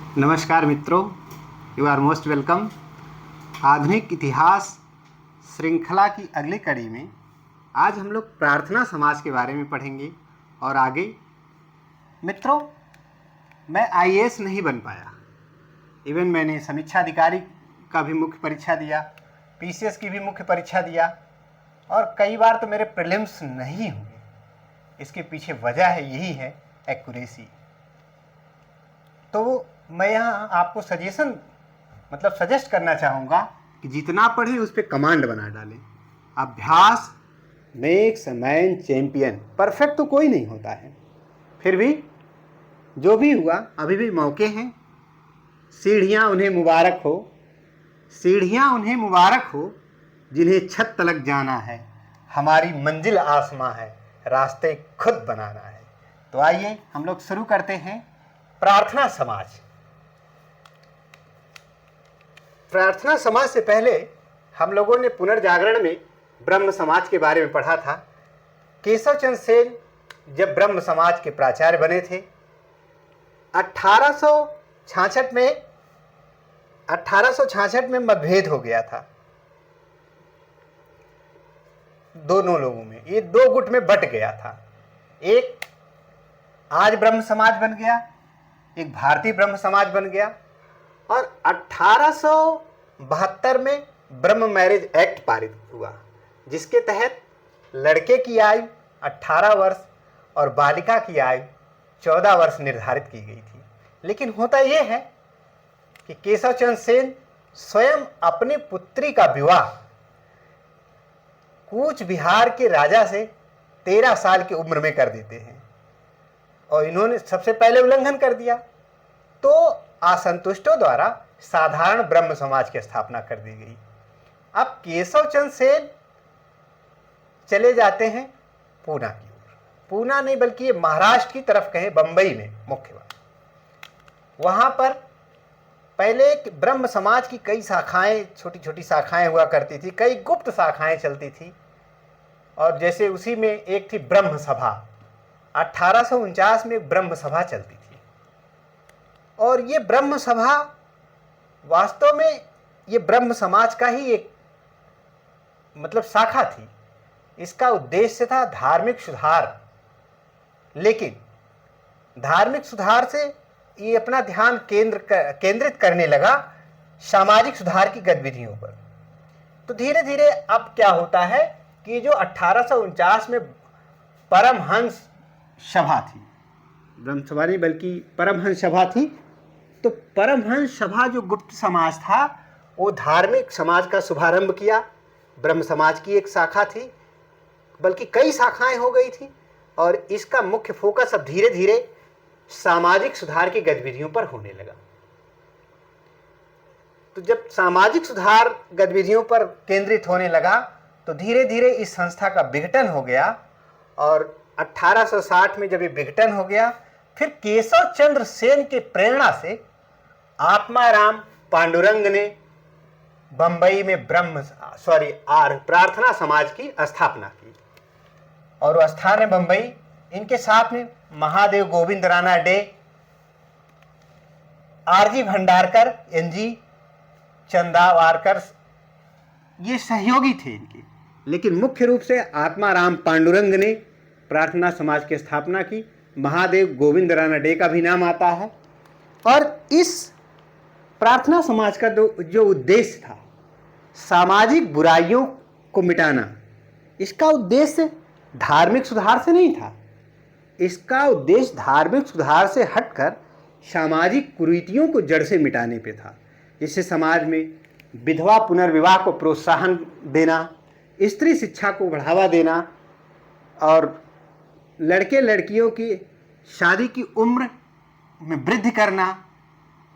नमस्कार मित्रों, you are most welcome. आधुनिक इतिहास श्रृंखला की अगली कड़ी में आज हम लोग प्रार्थना समाज के बारे में पढ़ेंगे। और आगे मित्रों, मैं आईएएस नहीं बन पाया, इवन मैंने समीक्षा अधिकारी का भी मुख्य परीक्षा दिया, पीसीएस की भी मुख्य परीक्षा दिया और कई बार तो मेरे प्रीलिम्स नहीं हुए। इसके पीछे वजह है, यही है एक्यूरेसी। तो मैं यहाँ आपको सजेस्ट करना चाहूँगा कि जितना पढ़ें उस पर कमांड बना डालें। अभ्यास makes a man champion. Perfect तो कोई नहीं होता है, फिर भी जो भी हुआ अभी भी मौके हैं। सीढ़ियाँ उन्हें मुबारक हो, सीढ़ियाँ उन्हें मुबारक हो जिन्हें छत तलक जाना है। हमारी मंजिल आसमां है, रास्ते खुद बनाना है। तो आइए हम लोग शुरू करते हैं। प्रार्थना समाज। प्रार्थना समाज से पहले हम लोगों ने पुनर्जागरण में ब्रह्म समाज के बारे में पढ़ा था। केशव चंद्र सेन जब ब्रह्म समाज के प्राचार्य बने थे 1866 में मतभेद हो गया था दोनों लोगों में। ये दो गुट में बट गया था। एक आज ब्रह्म समाज बन गया, एक भारतीय ब्रह्म समाज बन गया। और 1872 में ब्रह्म मैरिज एक्ट पारित हुआ, जिसके तहत लड़के की आयु 18 वर्ष और बालिका की आयु 14 वर्ष निर्धारित की गई थी। लेकिन होता यह है कि केशव चंद्र सेन स्वयं अपनी पुत्री का विवाह कूच बिहार के राजा से 13 साल की उम्र में कर देते हैं और इन्होंने सबसे पहले उल्लंघन कर दिया। तो असंतुष्टों द्वारा साधारण ब्रह्म समाज की स्थापना कर दी गई। अब केशव चंद्र सेन चले जाते हैं पूना की ओर। पूना नहीं बल्कि ये महाराष्ट्र की तरफ कहें, बंबई में मुख्य बात। वहां पर पहले ब्रह्म समाज की कई शाखाएं, छोटी छोटी शाखाएं हुआ करती थी, कई गुप्त शाखाएं चलती थी। और जैसे उसी में एक थी ब्रह्म सभा। 1849 में ब्रह्म सभा चलती थी और ये ब्रह्म सभा वास्तव में ये ब्रह्म समाज का ही एक शाखा थी। इसका उद्देश्य था धार्मिक सुधार, लेकिन धार्मिक सुधार से ये अपना ध्यान केंद्रित करने लगा सामाजिक सुधार की गतिविधियों पर। तो धीरे धीरे अब क्या होता है कि जो 1849 में परमहंस सभा थी, ब्रह्म सभा नहीं बल्कि परमहंस सभा थी, तो परमहंस सभा जो गुप्त समाज था वो धार्मिक समाज का शुभारंभ किया। ब्रह्म समाज की एक शाखा थी, बल्कि कई शाखाएं हो गई थी और इसका मुख्य फोकस अब धीरे धीरे सामाजिक सुधार की गतिविधियों पर होने लगा। तो जब सामाजिक सुधार गतिविधियों पर केंद्रित होने लगा तो धीरे धीरे इस संस्था का विघटन हो गया। और 1860 में जब ये विघटन हो गया, फिर केशव चंद्र सेन के प्रेरणा से आत्माराम पांडुरंग ने बंबई में प्रार्थना समाज की स्थापना की और वो स्थान है बंबई। इनके साथ में Mahadev Govind Ranade, RG Bhandarkar, NG Chandavarkar, ये सहयोगी थे इनके। लेकिन मुख्य रूप से आत्माराम पांडुरंग ने प्रार्थना समाज की स्थापना की। महादेव गोविंद राणा डे का भी नाम आता है। और इस प्रार्थना समाज का जो उद्देश्य था सामाजिक बुराइयों को मिटाना, इसका उद्देश्य धार्मिक सुधार से नहीं था। इसका उद्देश्य धार्मिक सुधार से हटकर सामाजिक कुरीतियों को जड़ से मिटाने पे था। जिससे समाज में विधवा पुनर्विवाह को प्रोत्साहन देना, स्त्री शिक्षा को बढ़ावा देना और लड़के लड़कियों की शादी की उम्र में वृद्धि करना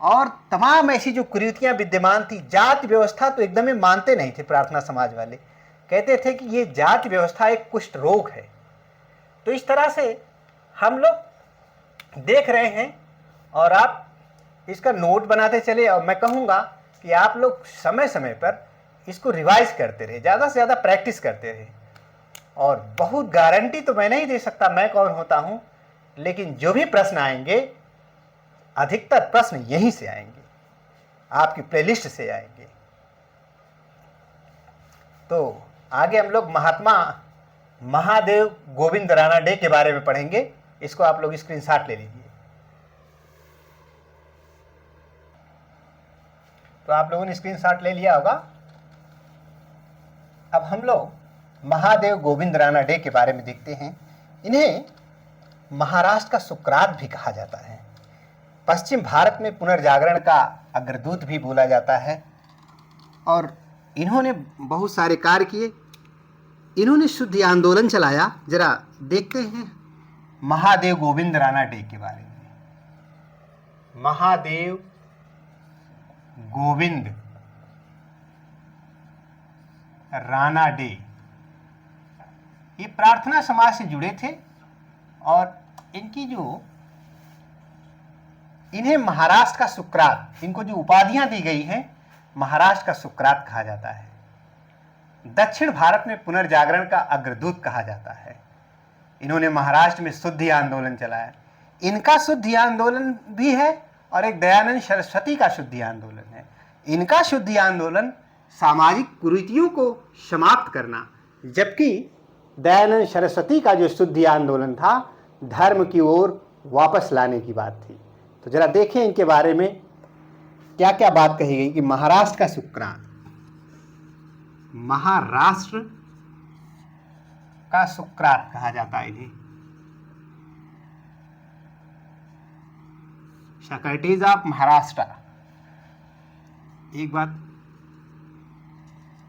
और तमाम ऐसी जो कुरीतियां विद्यमान थी। जाति व्यवस्था तो एकदम ही मानते नहीं थे प्रार्थना समाज वाले, कहते थे कि ये जाति व्यवस्था एक कुष्ठ रोग है। तो इस तरह से हम लोग देख रहे हैं और आप इसका नोट बनाते चले। और मैं कहूँगा कि आप लोग समय समय पर इसको रिवाइज करते रहे, ज़्यादा से ज़्यादा प्रैक्टिस करते रहे। और बहुत गारंटी तो मैं नहीं दे सकता मैं कौन होता हूँ, लेकिन जो भी प्रश्न आएंगे अधिकतर प्रश्न यहीं से आएंगे, आपकी प्लेलिस्ट से आएंगे। तो आगे हम लोग महात्मा महादेव गोविंद राणा डे के बारे में पढ़ेंगे। इसको आप लोग स्क्रीनशॉट ले लीजिए। तो आप लोगों ने स्क्रीनशॉट ले लिया होगा। अब हम लोग महादेव गोविंद राणा डे के बारे में देखते हैं। इन्हें महाराष्ट्र का सुकरात भी कहा जाता है। पश्चिम भारत में पुनर्जागरण का अग्रदूत भी बोला जाता है और इन्होंने बहुत सारे कार्य किए। इन्होंने शुद्धि आंदोलन चलाया। जरा देखते हैं महादेव गोविंद राणा डे के बारे में। महादेव गोविंद राणा डे, ये प्रार्थना समाज से जुड़े थे और इनकी जो इन्हें महाराष्ट्र का सुकरात, इनको जो उपाधियां दी गई हैं, महाराष्ट्र का सुकरात कहा जाता है। दक्षिण भारत में पुनर्जागरण का अग्रदूत कहा जाता है। इन्होंने महाराष्ट्र में शुद्धि आंदोलन चलाया। इनका शुद्धि आंदोलन भी है और एक दयानंद सरस्वती का शुद्धि आंदोलन है। इनका शुद्धि आंदोलन सामाजिक कुरीतियों को समाप्त करना, जबकि दयानंद सरस्वती का जो शुद्धि आंदोलन था धर्म की ओर वापस लाने की बात थी। तो जरा देखें इनके बारे में क्या क्या बात कही गई कि महाराष्ट्र का सुकरात, महाराष्ट्र का सुकरात कहा जाता है इन्हें। Socrates of Maharashtra. एक बात,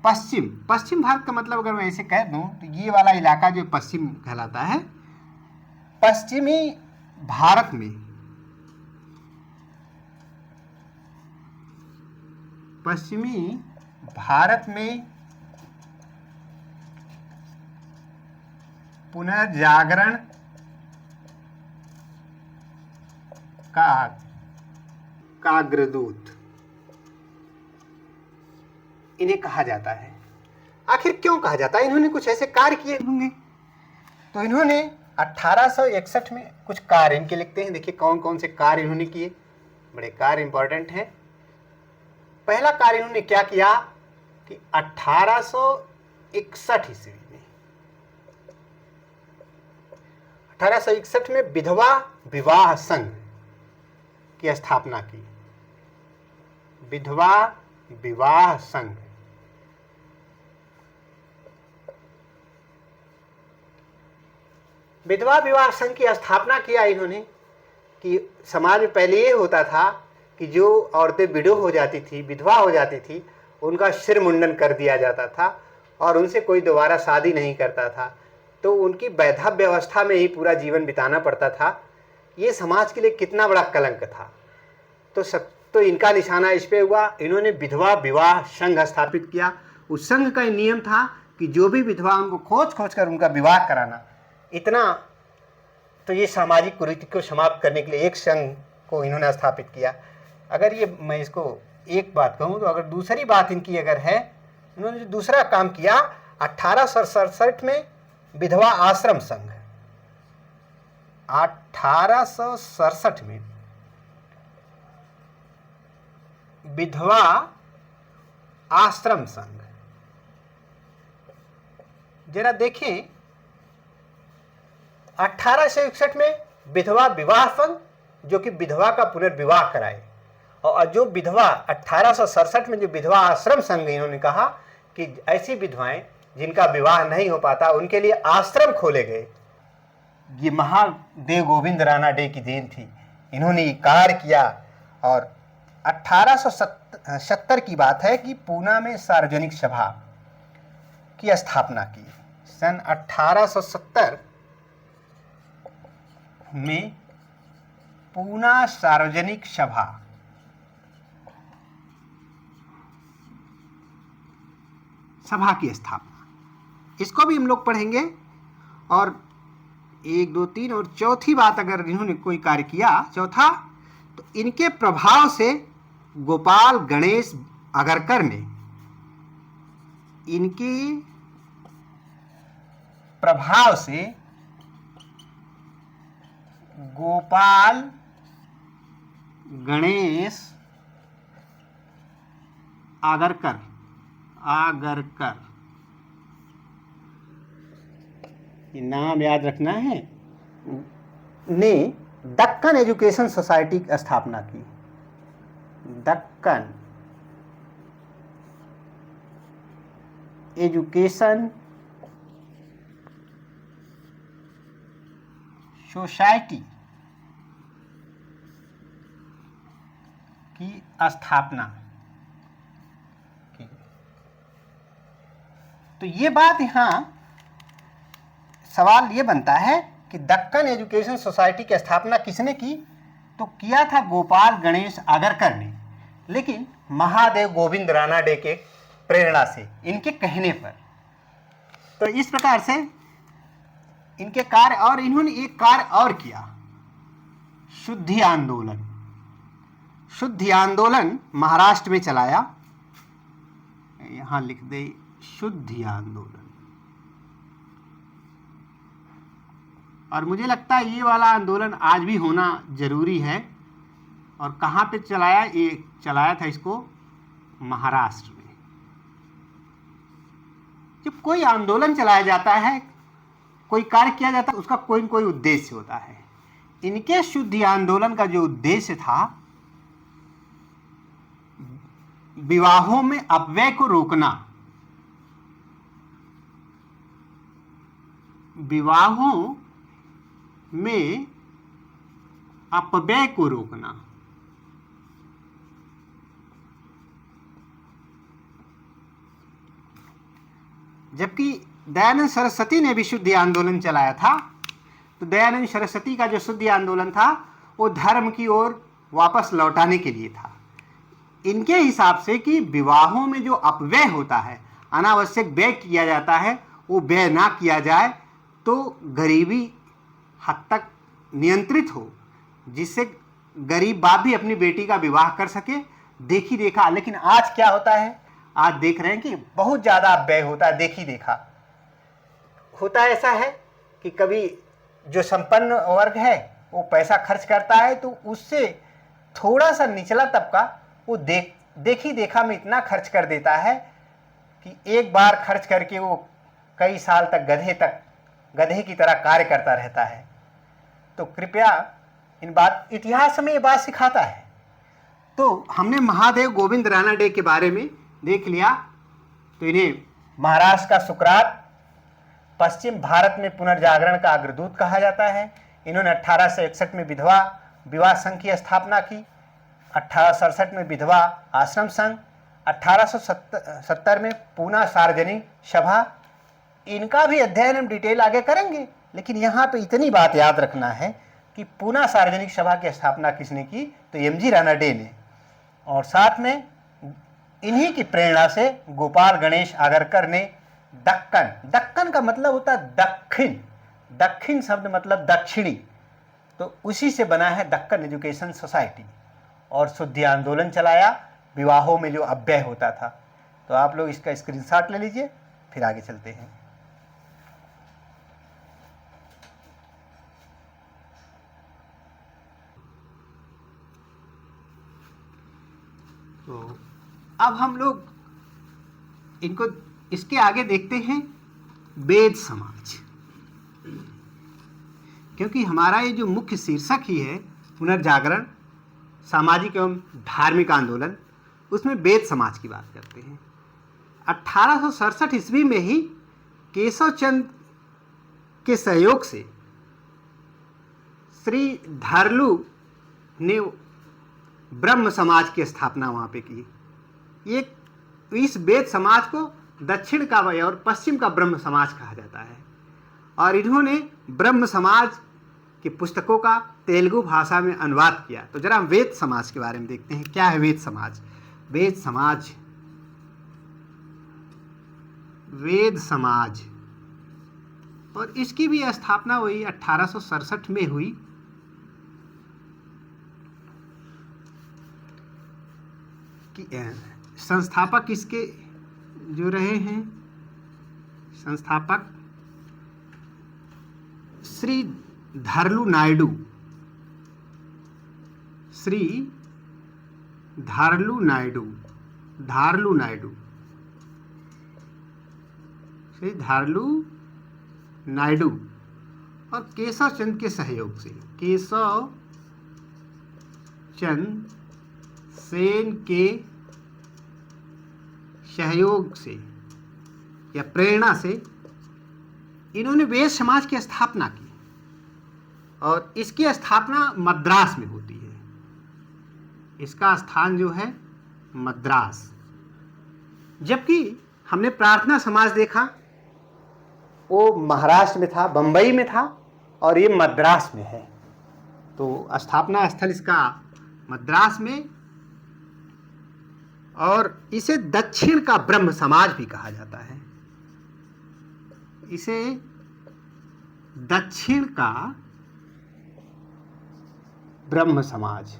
पश्चिम भारत का मतलब अगर मैं ऐसे कह दूं तो ये वाला इलाका जो पश्चिम कहलाता है, पश्चिमी भारत में पुनर्जागरण का अग्रदूत इन्हें कहा जाता है। आखिर क्यों कहा जाता है? इन्होंने कुछ ऐसे कार्य किए होंगे। तो इन्होंने 1861 में कुछ कार्य इनके लिखते हैं। देखिए कौन कौन से कार्य इन्होंने किए, बड़े कार्य इंपॉर्टेंट हैं। पहला कार्य इन्होंने क्या किया कि 1861 ईस्वी में 1861 में विधवा विवाह संघ की स्थापना की। विधवा विवाह संघ, विधवा विवाह संघ की स्थापना किया इन्होंने कि समाज में पहले ये होता था कि जो औरतें विडो हो जाती थी, विधवा हो जाती थी, उनका सिर मुंडन कर दिया जाता था और उनसे कोई दोबारा शादी नहीं करता था, तो उनकी वैधव्य अवस्था में ही पूरा जीवन बिताना पड़ता था। ये समाज के लिए कितना बड़ा कलंक था। तो इनका निशाना इस पे हुआ। इन्होंने विधवा विवाह संघ स्थापित किया। उस संघ का नियम था कि जो भी विधवा, उनको खोज खोज कर उनका विवाह कराना। इतना तो ये सामाजिक कुरीति को समाप्त करने के लिए एक संघ को इन्होंने स्थापित किया। अगर ये मैं इसको एक बात कहूँ तो अगर दूसरी बात इनकी अगर है, इन्होंने जो दूसरा काम किया 1867 में विधवा आश्रम संघ, 1867 में विधवा आश्रम संघ। जरा देखें 1861 में विधवा विवाह संघ जो कि विधवा का पुनर्विवाह कराए, और जो विधवा 1867 में जो विधवा आश्रम संघ इन्होंने कहा कि ऐसी विधवाएं जिनका विवाह नहीं हो पाता उनके लिए आश्रम खोले गए। ये महादेव गोविंद राणा डे की देन थी। इन्होंने ये कार्य किया और 1870 की बात है कि पूना में सार्वजनिक सभा की स्थापना की। सन 1870 में पूना सार्वजनिक सभा की स्थापना, इसको भी हम लोग पढ़ेंगे। और 1, 2, 3 और चौथी बात अगर इन्होंने कोई कार्य किया, चौथा, तो इनके प्रभाव से गोपाल गणेश आगरकर ने, इनके प्रभाव से गोपाल गणेश आगरकर ये नाम याद रखना है, ने दक्कन एजुकेशन सोसाइटी की स्थापना की। दक्कन एजुकेशन सोसाइटी की स्थापना की। तो ये बात यहाँ सवाल ये बनता है कि दक्कन एजुकेशन सोसाइटी की स्थापना किसने की? तो किया था गोपाल गणेश आगरकर ने, लेकिन महादेव गोविंद रानाडे के प्रेरणा से, इनके कहने पर। तो इस प्रकार से इनके कार्य, और इन्होंने एक कार्य और किया, शुद्धि आंदोलन। शुद्धि आंदोलन महाराष्ट्र में चलाया, यहां लिख दे शुद्धि आंदोलन। और मुझे लगता है ये वाला आंदोलन आज भी होना जरूरी है। और कहाँ पे चलाया? ये चलाया था इसको महाराष्ट्र में। जब कोई आंदोलन चलाया जाता है, कोई कार्य किया जाता है, उसका कोई न कोई उद्देश्य होता है। इनके शुद्धि आंदोलन का जो उद्देश्य था, विवाहों में अपव्यय को रोकना। विवाहों में अपव्यय को रोकना। जबकि दयानंद सरस्वती ने भी शुद्धि आंदोलन चलाया था। तो दयानंद सरस्वती का जो शुद्धि आंदोलन था वो धर्म की ओर वापस लौटाने के लिए था। इनके हिसाब से कि विवाहों में जो अपव्यय होता है, अनावश्यक व्यय किया जाता है, वो व्यय ना किया जाए तो गरीबी हद तक नियंत्रित हो, जिससे गरीब बाप भी अपनी बेटी का विवाह कर सके, देखी देखा। लेकिन आज क्या होता है? आज देख रहे हैं कि बहुत ज़्यादा व्यय होता है, देखी देखा होता है। ऐसा है कि कभी जो संपन्न वर्ग है वो पैसा खर्च करता है, तो उससे थोड़ा सा निचला तबका वो देखी देखा में इतना खर्च कर देता है कि एक बार खर्च करके वो कई साल तक गधे की तरह कार्य करता रहता है। तो कृपया इतिहास में ये बात सिखाता है। तो हमने महादेव गोविंद रानाडे के बारे में देख लिया। तो इन्हें महाराष्ट्र का सुकरात, पश्चिम भारत में पुनर्जागरण का अग्रदूत कहा जाता है। इन्होंने 1861 में विधवा विवाह संघ की स्थापना की, 1867 में विधवा आश्रम संघ, 1870 में पूना सार्वजनिक सभा। इनका भी अध्ययन हम डिटेल आगे करेंगे, लेकिन यहाँ पे इतनी बात याद रखना है कि पूना सार्वजनिक सभा की स्थापना किसने की? तो एमजी रानाडे ने। और साथ में इन्हीं की प्रेरणा से गोपाल गणेश आगरकर ने दक्कन का मतलब होता है दक्षिण, दक्षिण शब्द मतलब दक्षिणी, तो उसी से बना है दक्कन एजुकेशन सोसाइटी। और शुद्धि आंदोलन चलाया, विवाहों में जो अपव्यय होता था। तो आप लोग इसका स्क्रीनशॉट ले लीजिए, फिर आगे चलते हैं। तो अब हम लोग इनको इसके आगे देखते हैं वेद समाज, क्योंकि हमारा ये जो मुख्य शीर्षक ही है पुनर्जागरण, सामाजिक एवं धार्मिक आंदोलन, उसमें वेद समाज की बात करते हैं। 1867 ईस्वी में ही केशव चंद के सहयोग से श्री धारलू ने ब्रह्म समाज की स्थापना वहाँ पे की। ये इस वेद समाज को दक्षिण का और पश्चिम का ब्रह्म समाज कहा जाता है। और इन्होंने ब्रह्म समाज की पुस्तकों का तेलुगु भाषा में अनुवाद किया। तो जरा हम वेद समाज के बारे में देखते हैं, क्या है वेद समाज। वेद समाज और इसकी भी स्थापना हुई 1867 में हुई। कि संस्थापक इसके जो रहे हैं, संस्थापक श्री धारलू नायडू, श्री धारलू नायडू, धारलू नायडू, श्री धारलू नायडू और केशव चंद के सहयोग से, केशव चंद सेन के सहयोग से या प्रेरणा से इन्होंने वैश्य समाज की स्थापना की और इसकी स्थापना मद्रास में होती है। इसका स्थान जो है मद्रास, जबकि हमने प्रार्थना समाज देखा वो महाराष्ट्र में था, बंबई में था और ये मद्रास में है। तो स्थापना स्थल इसका मद्रास में, और इसे दक्षिण का ब्रह्म समाज भी कहा जाता है। इसे दक्षिण का ब्रह्म समाज,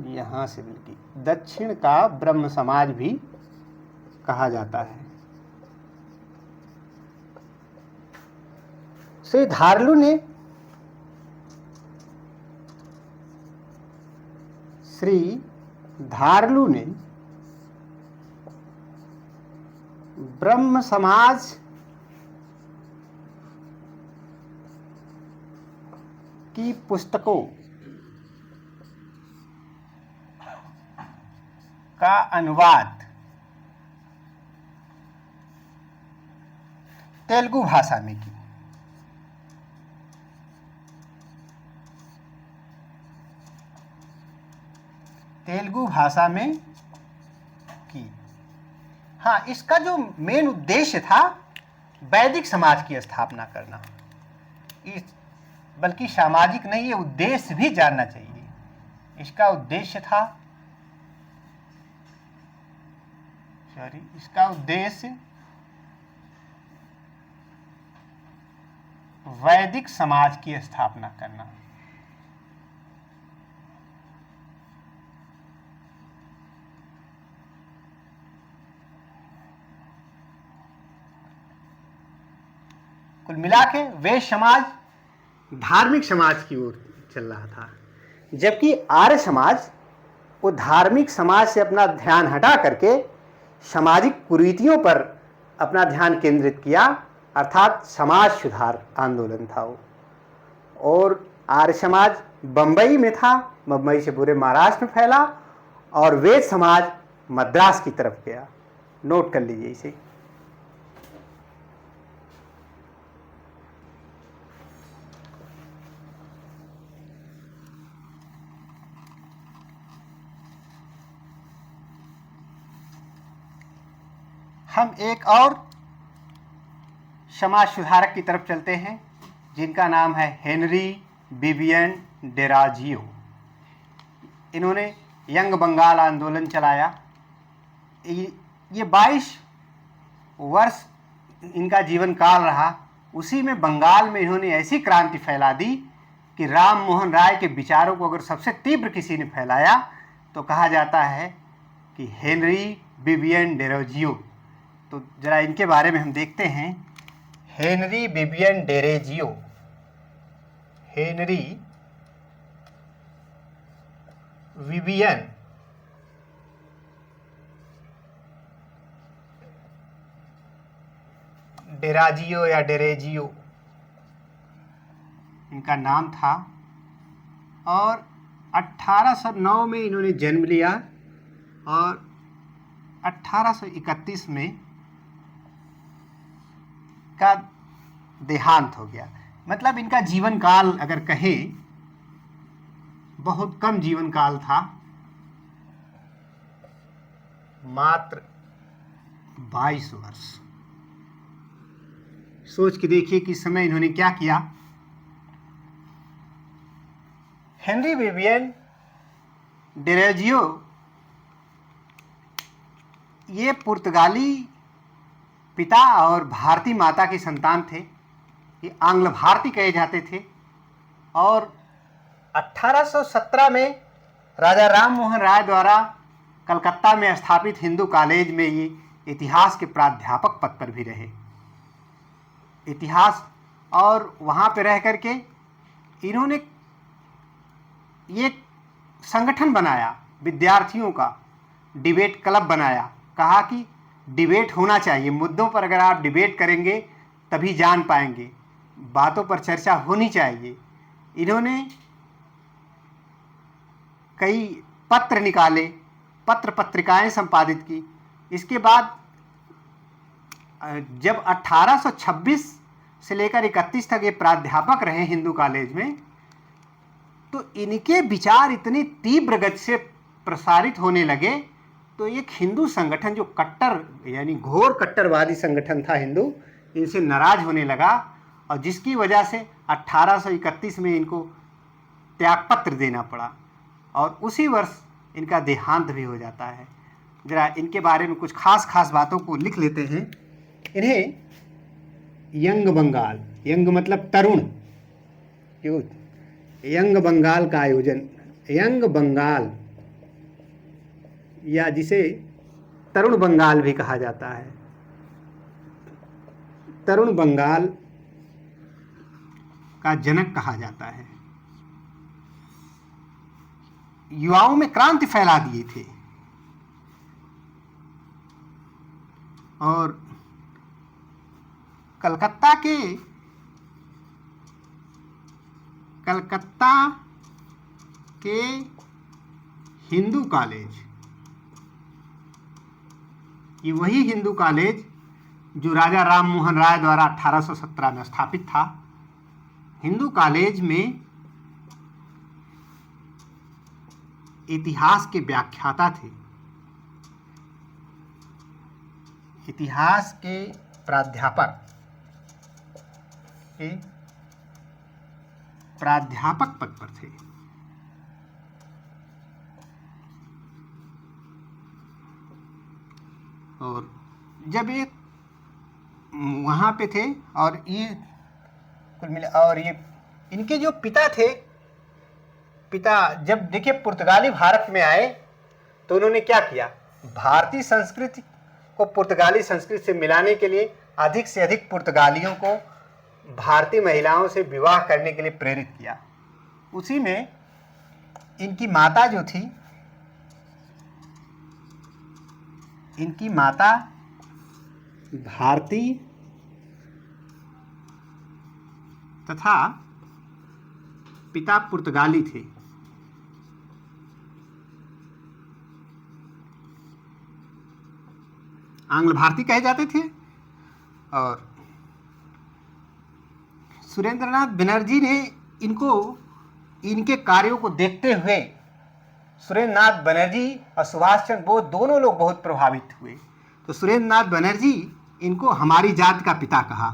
यहां से मिलती, दक्षिण का ब्रह्म समाज भी कहा जाता है। श्री धारलू ने ब्रह्म समाज की पुस्तकों का अनुवाद तेलुगु भाषा में की। तेलुगु भाषा में की। हाँ, इसका जो मेन उद्देश्य था वैदिक समाज की स्थापना करना, बल्कि सामाजिक नहीं, ये उद्देश्य भी जानना चाहिए। इसका उद्देश्य था, इसका उद्देश्य वैदिक समाज की स्थापना करना। कुल मिला के वैश्य समाज धार्मिक समाज की ओर चल रहा था, जबकि आर्य समाज वो धार्मिक समाज से अपना ध्यान हटा करके सामाजिक कुरीतियों पर अपना ध्यान केंद्रित किया, अर्थात समाज सुधार आंदोलन था वो। और आर्य समाज बंबई में था, बंबई से पूरे महाराष्ट्र में फैला, और वैश्य समाज मद्रास की तरफ गया। नोट कर लीजिए इसे। हम एक और समाज सुधारक की तरफ चलते हैं जिनका नाम है हेनरी विवियन डेरोजियो। इन्होंने यंग बंगाल आंदोलन चलाया। ये 22 वर्ष इनका जीवन काल रहा। उसी में बंगाल में इन्होंने ऐसी क्रांति फैला दी कि राम मोहन राय के विचारों को अगर सबसे तीव्र किसी ने फैलाया तो कहा जाता है कि हेनरी विवियन डेरोजियो। तो जरा इनके बारे में हम देखते हैं। Henry Vivian Derozio, Henry Vivian Derozio या डेरेजियो इनका नाम था, और 1809 में इन्होंने जन्म लिया और 1831 में का देहांत हो गया। मतलब इनका जीवन काल अगर कहें बहुत कम जीवन काल था, मात्र 22 वर्ष। सोच के देखिए कि इस समय इन्होंने क्या किया। हेनरी विवियन डेरोजियो ये पुर्तगाली पिता और भारतीय माता की संतान थे। ये आंग्ल भारतीय कहे जाते थे, और 1817 में राजा राम मोहन राय द्वारा कलकत्ता में स्थापित हिंदू कॉलेज में ये इतिहास के प्राध्यापक पद पर भी रहे। इतिहास, और वहाँ पे रह करके इन्होंने ये संगठन बनाया विद्यार्थियों का, डिबेट क्लब बनाया। कहा कि डिबेट होना चाहिए, मुद्दों पर अगर आप डिबेट करेंगे तभी जान पाएंगे, बातों पर चर्चा होनी चाहिए। इन्होंने कई पत्र निकाले, पत्र पत्रिकाएं संपादित की। इसके बाद जब 1826 से लेकर 31 तक ये प्राध्यापक रहे हिंदू कॉलेज में, तो इनके विचार इतनी तीव्र गति से प्रसारित होने लगे, तो एक हिंदू संगठन जो कट्टर यानी घोर कट्टरवादी संगठन था हिंदू, इनसे नाराज होने लगा, और जिसकी वजह से 1831 में इनको त्यागपत्र देना पड़ा, और उसी वर्ष इनका देहांत भी हो जाता है। जरा इनके बारे में कुछ खास बातों को लिख लेते हैं। इन्हें यंग बंगाल, यंग मतलब तरुण, यूथ, यंग बंगाल का आयोजन, यंग बंगाल या जिसे तरुण बंगाल भी कहा जाता है, तरुण बंगाल का जनक कहा जाता है। युवाओं में क्रांति फैला दिए थे, और कलकत्ता के हिंदू कॉलेज, ये वही हिंदू कॉलेज जो राजा राम मोहन राय द्वारा 1817 में स्थापित था। हिंदू कॉलेज में इतिहास के व्याख्याता थे, इतिहास के प्राध्यापक पद पर थे। और जब ये वहाँ पे थे, और ये कुल मिला, और ये इनके जो पिता थे, पिता जब देखिए पुर्तगाली भारत में आए तो उन्होंने क्या किया, भारतीय संस्कृति को पुर्तगाली संस्कृति से मिलाने के लिए अधिक से अधिक पुर्तगालियों को भारतीय महिलाओं से विवाह करने के लिए प्रेरित किया। उसी में इनकी माता जो थी, इनकी माता भारतीय तथा पिता पुर्तगाली थे। आंग्ल भारतीय कहे जाते थे। और सुरेंद्रनाथ बनर्जी ने इनके कार्यों को देखते हुए सुरेंद्रनाथ बनर्जी और सुभाष चंद्र बोस दोनों लोग बहुत प्रभावित हुए। तो सुरेंद्रनाथ बनर्जी इनको हमारी जात का पिता कहा।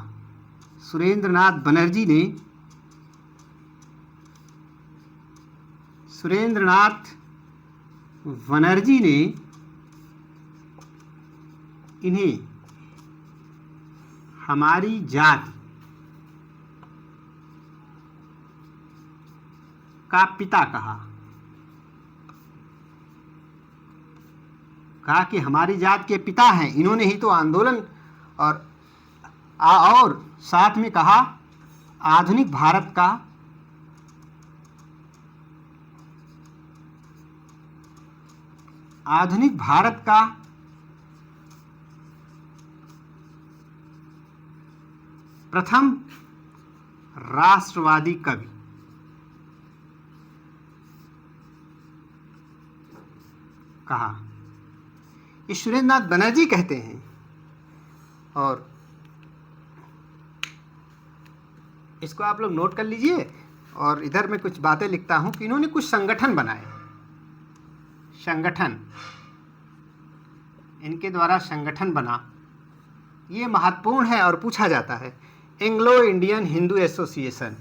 सुरेंद्रनाथ बनर्जी ने इन्हें हमारी जात का पिता कहा कि हमारी जात के पिता हैं, इन्होंने ही तो आंदोलन और साथ में कहा आधुनिक भारत का प्रथम राष्ट्रवादी कवि कहा। ये सुरेंद्रनाथ बनर्जी कहते हैं। और इसको आप लोग नोट कर लीजिए। और इधर मैं कुछ बातें लिखता हूं कि इन्होंने कुछ संगठन बनाए। संगठन, इनके द्वारा संगठन बना, ये महत्वपूर्ण है और पूछा जाता है। Anglo Indian Hindu association,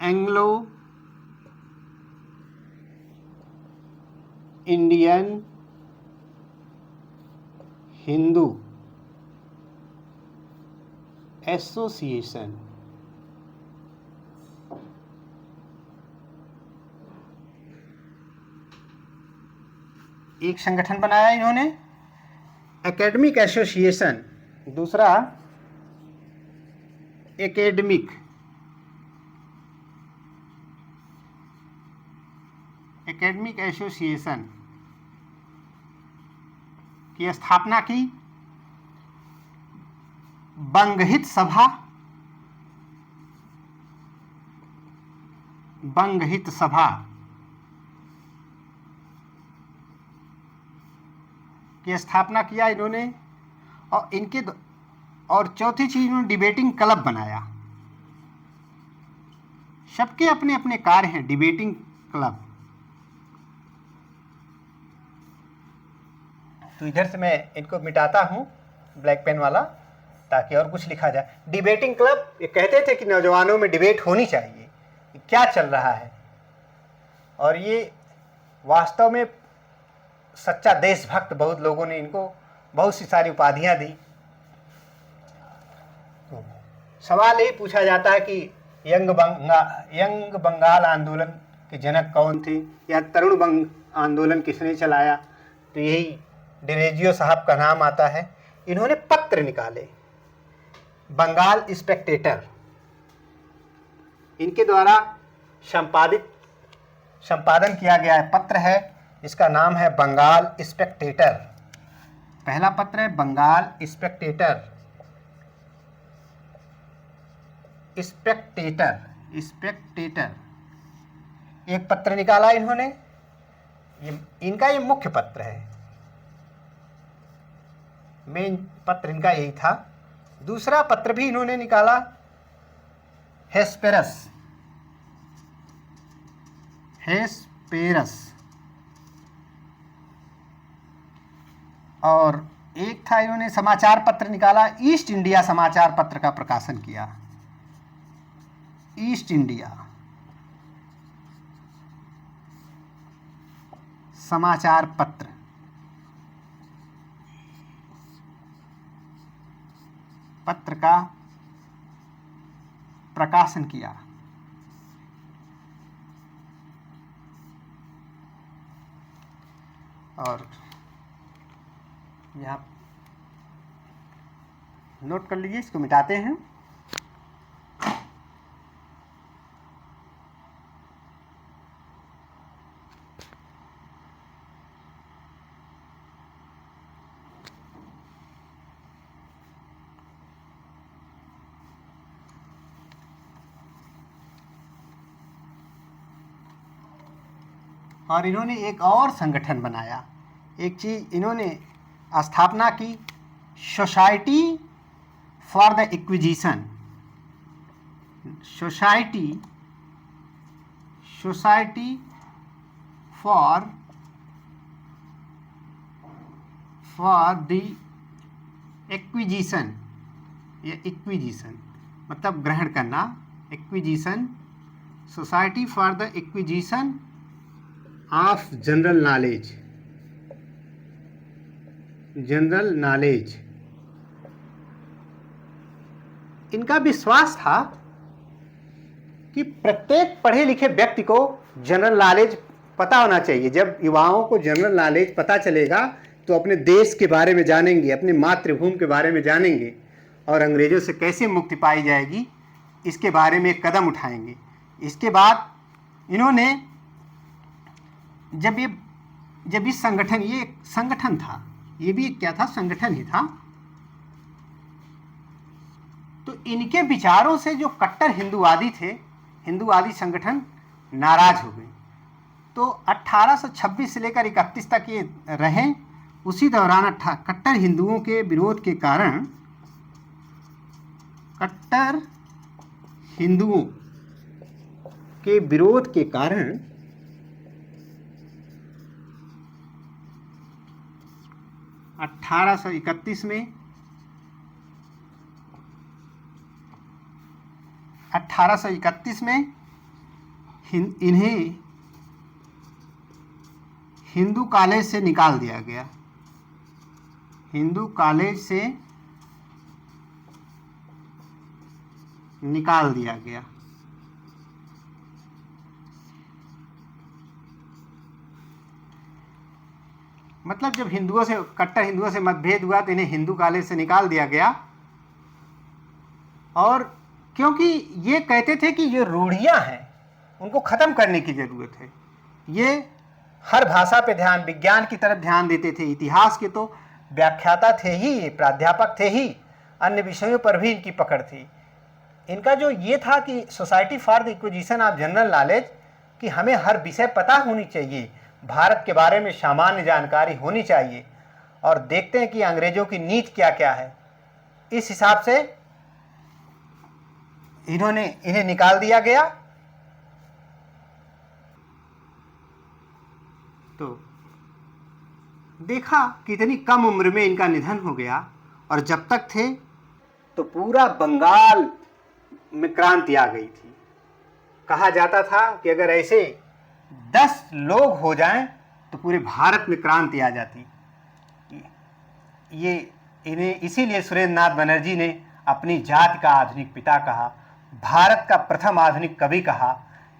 Anglo Indian Hindu association, एक संगठन बनाया इन्होंने। एकेडमिक एसोसिएशन दूसरा, एकेडमिक एसोसिएशन की स्थापना की। बंगहित सभा की स्थापना किया इन्होंने। और चौथी चीज, इन्होंने डिबेटिंग क्लब बनाया। सबके अपने अपने कार्य हैं। Debating club. तो इधर से मैं इनको मिटाता हूं ब्लैक पेन वाला, ताकि और कुछ लिखा जाए। डिबेटिंग क्लब, ये कहते थे कि नौजवानों में डिबेट होनी चाहिए, क्या चल रहा है। और ये वास्तव में सच्चा देशभक्त, बहुत लोगों ने इनको बहुत सी सारी उपाधियां दी। सवाल यही पूछा जाता है कि यंग बंगाल आंदोलन के जनक कौन थे, या तरुण बंग आंदोलन किसने चलाया। तो यही डिनेजियो साहब का नाम आता है। इन्होंने पत्र निकाले, बंगाल स्पेक्टेटर, इनके द्वारा संपादन किया गया है पत्र है। इसका नाम है बंगाल स्पेक्टेटर। पहला पत्र है बंगाल स्पेक्टेटर। एक पत्र निकाला इन्होंने। इनका ये मुख्य पत्र है, मेन पत्र इनका यही था। दूसरा पत्र भी इन्होंने निकाला, हेस्पेरस। और एक था, इन्होंने समाचार पत्र निकाला, ईस्ट इंडिया समाचार पत्र का प्रकाशन किया। ईस्ट इंडिया समाचार पत्र का प्रकाशन किया। और यहाँ नोट कर लीजिए, इसको मिटाते हैं। और इन्होंने एक और संगठन बनाया। एक चीज इन्होंने स्थापना की, society for the acquisition. Society for the acquisition. ये एक्विजिशन मतलब ग्रहण करना, acquisition, society for the acquisition of general knowledge. इनका विश्वास था कि प्रत्येक पढ़े लिखे व्यक्ति को जनरल नॉलेज पता होना चाहिए। जब युवाओं को जनरल नॉलेज पता चलेगा तो अपने देश के बारे में जानेंगे, अपनी मातृभूमि के बारे में जानेंगे, और अंग्रेजों से कैसे मुक्ति पाई जाएगी इसके बारे में कदम उठाएंगे। इसके बाद इन्होंने जब इस संगठन, ये एक संगठन था, ये भी क्या था, संगठन ही था। तो इनके विचारों से जो कट्टर हिंदूवादी थे, हिंदूवादी संगठन नाराज हो गए। तो 1826 से लेकर 31 तक ये रहे। उसी दौरान कट्टर हिंदुओं के विरोध के कारण, कट्टर हिंदुओं के विरोध के कारण 1831 में इन्हें हिंदू कॉलेज से निकाल दिया गया। हिंदू कॉलेज से निकाल दिया गया। मतलब जब कट्टर हिंदुओं से मतभेद हुआ तो इन्हें हिंदू कॉलेज से निकाल दिया गया। और क्योंकि ये कहते थे कि जो रूढ़ियाँ हैं उनको ख़त्म करने की ज़रूरत है। ये हर भाषा पे ध्यान, विज्ञान की तरफ ध्यान देते थे। इतिहास के तो व्याख्याता थे ही, प्राध्यापक थे ही, अन्य विषयों पर भी इनकी पकड़ थी। इनका जो ये था कि society for the acquisition of general knowledge, कि हमें हर विषय पता होनी चाहिए, भारत के बारे में सामान्य जानकारी होनी चाहिए, और देखते हैं कि अंग्रेजों की नीति क्या क्या है। इस हिसाब से इन्हें निकाल दिया गया। तो देखा कितनी कम उम्र में इनका निधन हो गया, और जब तक थे तो पूरा बंगाल में क्रांति आ गई थी। कहा जाता था कि अगर ऐसे 10 लोग हो जाएं तो पूरे भारत में क्रांति आ जाती। ये इन्हें इसीलिए सुरेंद्र नाथ बनर्जी ने अपनी जाति का आधुनिक पिता कहा, भारत का प्रथम आधुनिक कवि कहा।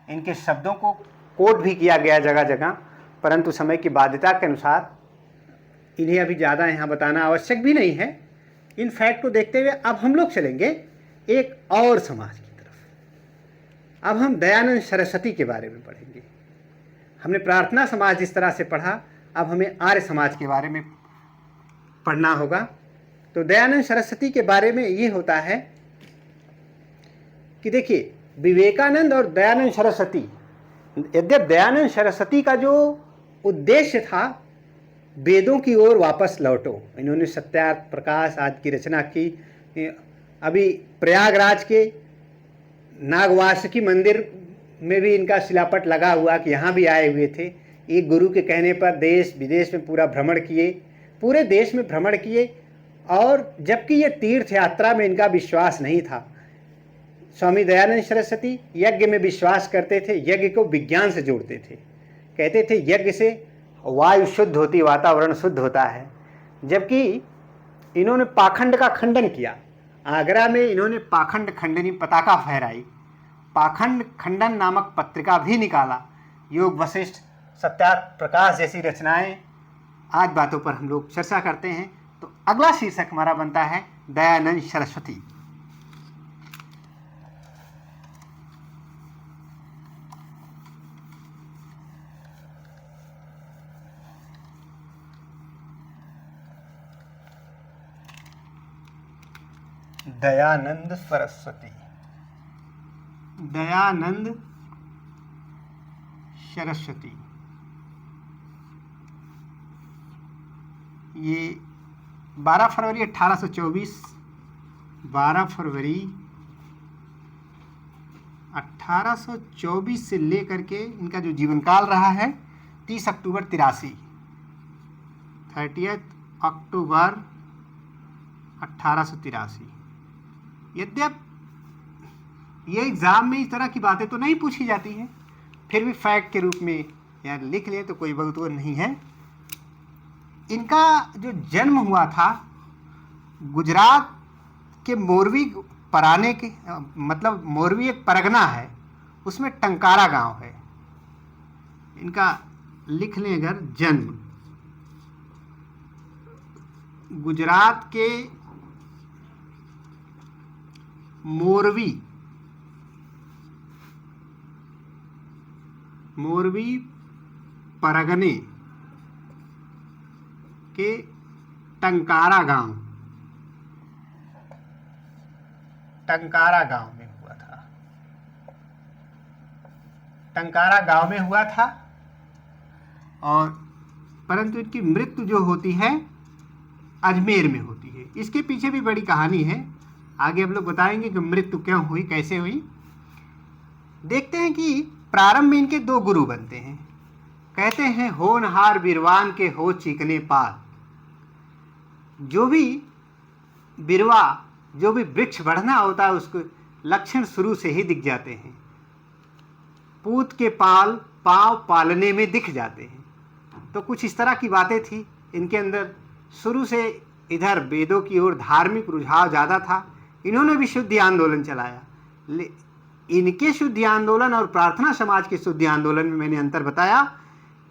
इनके शब्दों को कोट भी किया गया जगह जगह, परंतु समय की बाध्यता के अनुसार इन्हें अभी ज़्यादा यहाँ बताना आवश्यक भी नहीं है। इन फैक्ट को देखते हुए अब हम लोग चलेंगे एक और समाज की तरफ। अब हम दयानंद सरस्वती के बारे में पढ़ेंगे। हमने प्रार्थना समाज जिस तरह से पढ़ा, अब हमें आर्य समाज के बारे में पढ़ना होगा। तो दयानंद सरस्वती के बारे में ये होता है कि देखिए, विवेकानंद और दयानंद सरस्वती, यद्यप दयानंद सरस्वती का जो उद्देश्य था वेदों की ओर वापस लौटो, इन्होंने सत्यार्थ प्रकाश आदि की रचना की। अभी प्रयागराज के नागवासुकी मंदिर में भी इनका शिलापट लगा हुआ कि यहाँ भी आए हुए थे। एक गुरु के कहने पर देश विदेश में पूरा भ्रमण किए, पूरे देश में भ्रमण किए, और जबकि ये तीर्थ यात्रा में इनका विश्वास नहीं था। स्वामी दयानंद सरस्वती यज्ञ में विश्वास करते थे, यज्ञ को विज्ञान से जोड़ते थे। कहते थे यज्ञ से वायु शुद्ध होती, वातावरण शुद्ध होता है। जबकि इन्होंने पाखंड का खंडन किया। आगरा में इन्होंने पाखंड खंडनी पताका फहराई, पाखंड खंडन नामक पत्रिका भी निकाला। योग वशिष्ठ, सत्यार्थ प्रकाश जैसी रचनाएं, आज बातों पर हम लोग चर्चा करते हैं। तो अगला शीर्षक हमारा बनता है दयानंद सरस्वती। दयानंद सरस्वती, दयानंद सरस्वती, ये 12 फरवरी 1824, 12 फरवरी 1824 से लेकर के इनका जो जीवन काल रहा है 30 अक्टूबर 83, 30 अक्टूबर 1883। यद्यप ये एग्ज़ाम में इस तरह की बातें तो नहीं पूछी जाती हैं, फिर भी फैक्ट के रूप में यार लिख लें तो कोई बहुत वो नहीं है। इनका जो जन्म हुआ था गुजरात के मोरवी पराने के, मतलब मोरवी एक परगना है, उसमें टंकारा गांव है। इनका लिख लें अगर जन्म, गुजरात के मोरवी परगने के टंकारा गांव में हुआ था। टंकारा गांव में हुआ था, और परंतु इनकी मृत्यु जो होती है अजमेर में होती है। इसके पीछे भी बड़ी कहानी है, आगे हम लोग बताएंगे कि मृत्यु क्यों हुई, कैसे हुई। देखते हैं कि प्रारंभ में इनके 2 गुरु बनते हैं। कहते हैं होनहार बिरवान के हो चिकने पात। जो भी बिरवा, जो भी वृक्ष बढ़ना होता है उसको लक्षण शुरू से ही दिख जाते हैं। पूत के पाँव पालने में दिख जाते हैं। तो कुछ इस तरह की बातें थी इनके अंदर। शुरू से इधर वेदों की ओर धार्मिक रुझाव ज़्यादा था। इन्होंने भी शुद्धि आंदोलन चलाया। इनके शुद्धि आंदोलन और प्रार्थना समाज के शुद्धि आंदोलन में मैंने अंतर बताया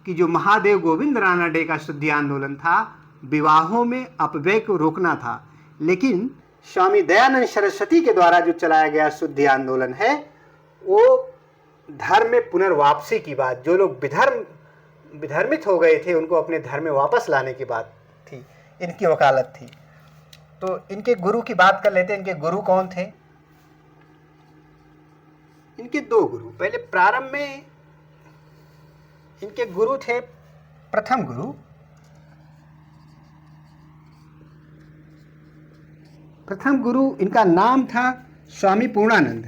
कि जो महादेव गोविंद रानडे का शुद्धि आंदोलन था, विवाहों में अपव्यय को रोकना था, लेकिन स्वामी दयानंद सरस्वती के द्वारा जो चलाया गया शुद्धि आंदोलन है वो धर्म में पुनर्वापसी की बात, जो लोग विधर्मित हो गए थे उनको अपने धर्म में वापस लाने की बात थी, इनकी वकालत थी। तो इनके गुरु की बात कर लेते हैं। इनके गुरु कौन थे? इनके दो गुरु। पहले प्रारंभ में इनके गुरु थे, प्रथम गुरु इनका नाम था स्वामी पूर्णानंद।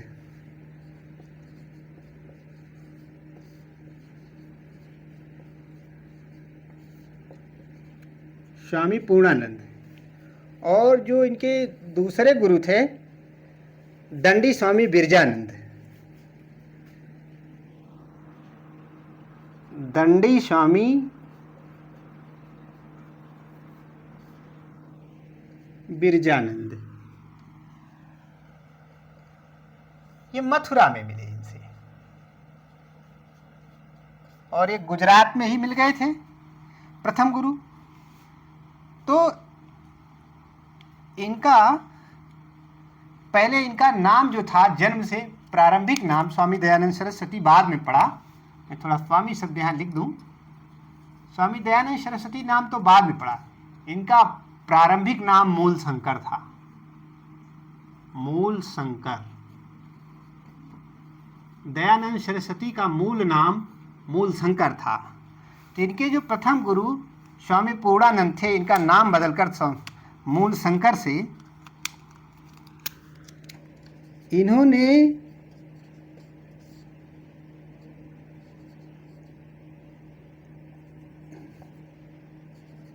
स्वामी पूर्णानंद। और जो इनके दूसरे गुरु थे दंडी स्वामी बिरजानंद। दंडी स्वामी बिरजानंद, ये मथुरा में मिले इनसे और ये गुजरात में ही मिल गए थे प्रथम गुरु। तो इनका पहले इनका नाम जो था जन्म से प्रारंभिक नाम स्वामी दयानंद सरस्वती बाद में पड़ा। मैं थोड़ा स्वामी शब्द यहाँ लिख दूं। स्वामी दयानंद सरस्वती नाम तो बाद में पड़ा। इनका प्रारंभिक नाम मूल शंकर था। मूल शंकर। दयानंद सरस्वती का मूल नाम मूल शंकर था। तो इनके जो प्रथम गुरु स्वामी पूर्णानंद थे, इनका नाम बदलकर मूल शंकर से इन्होंने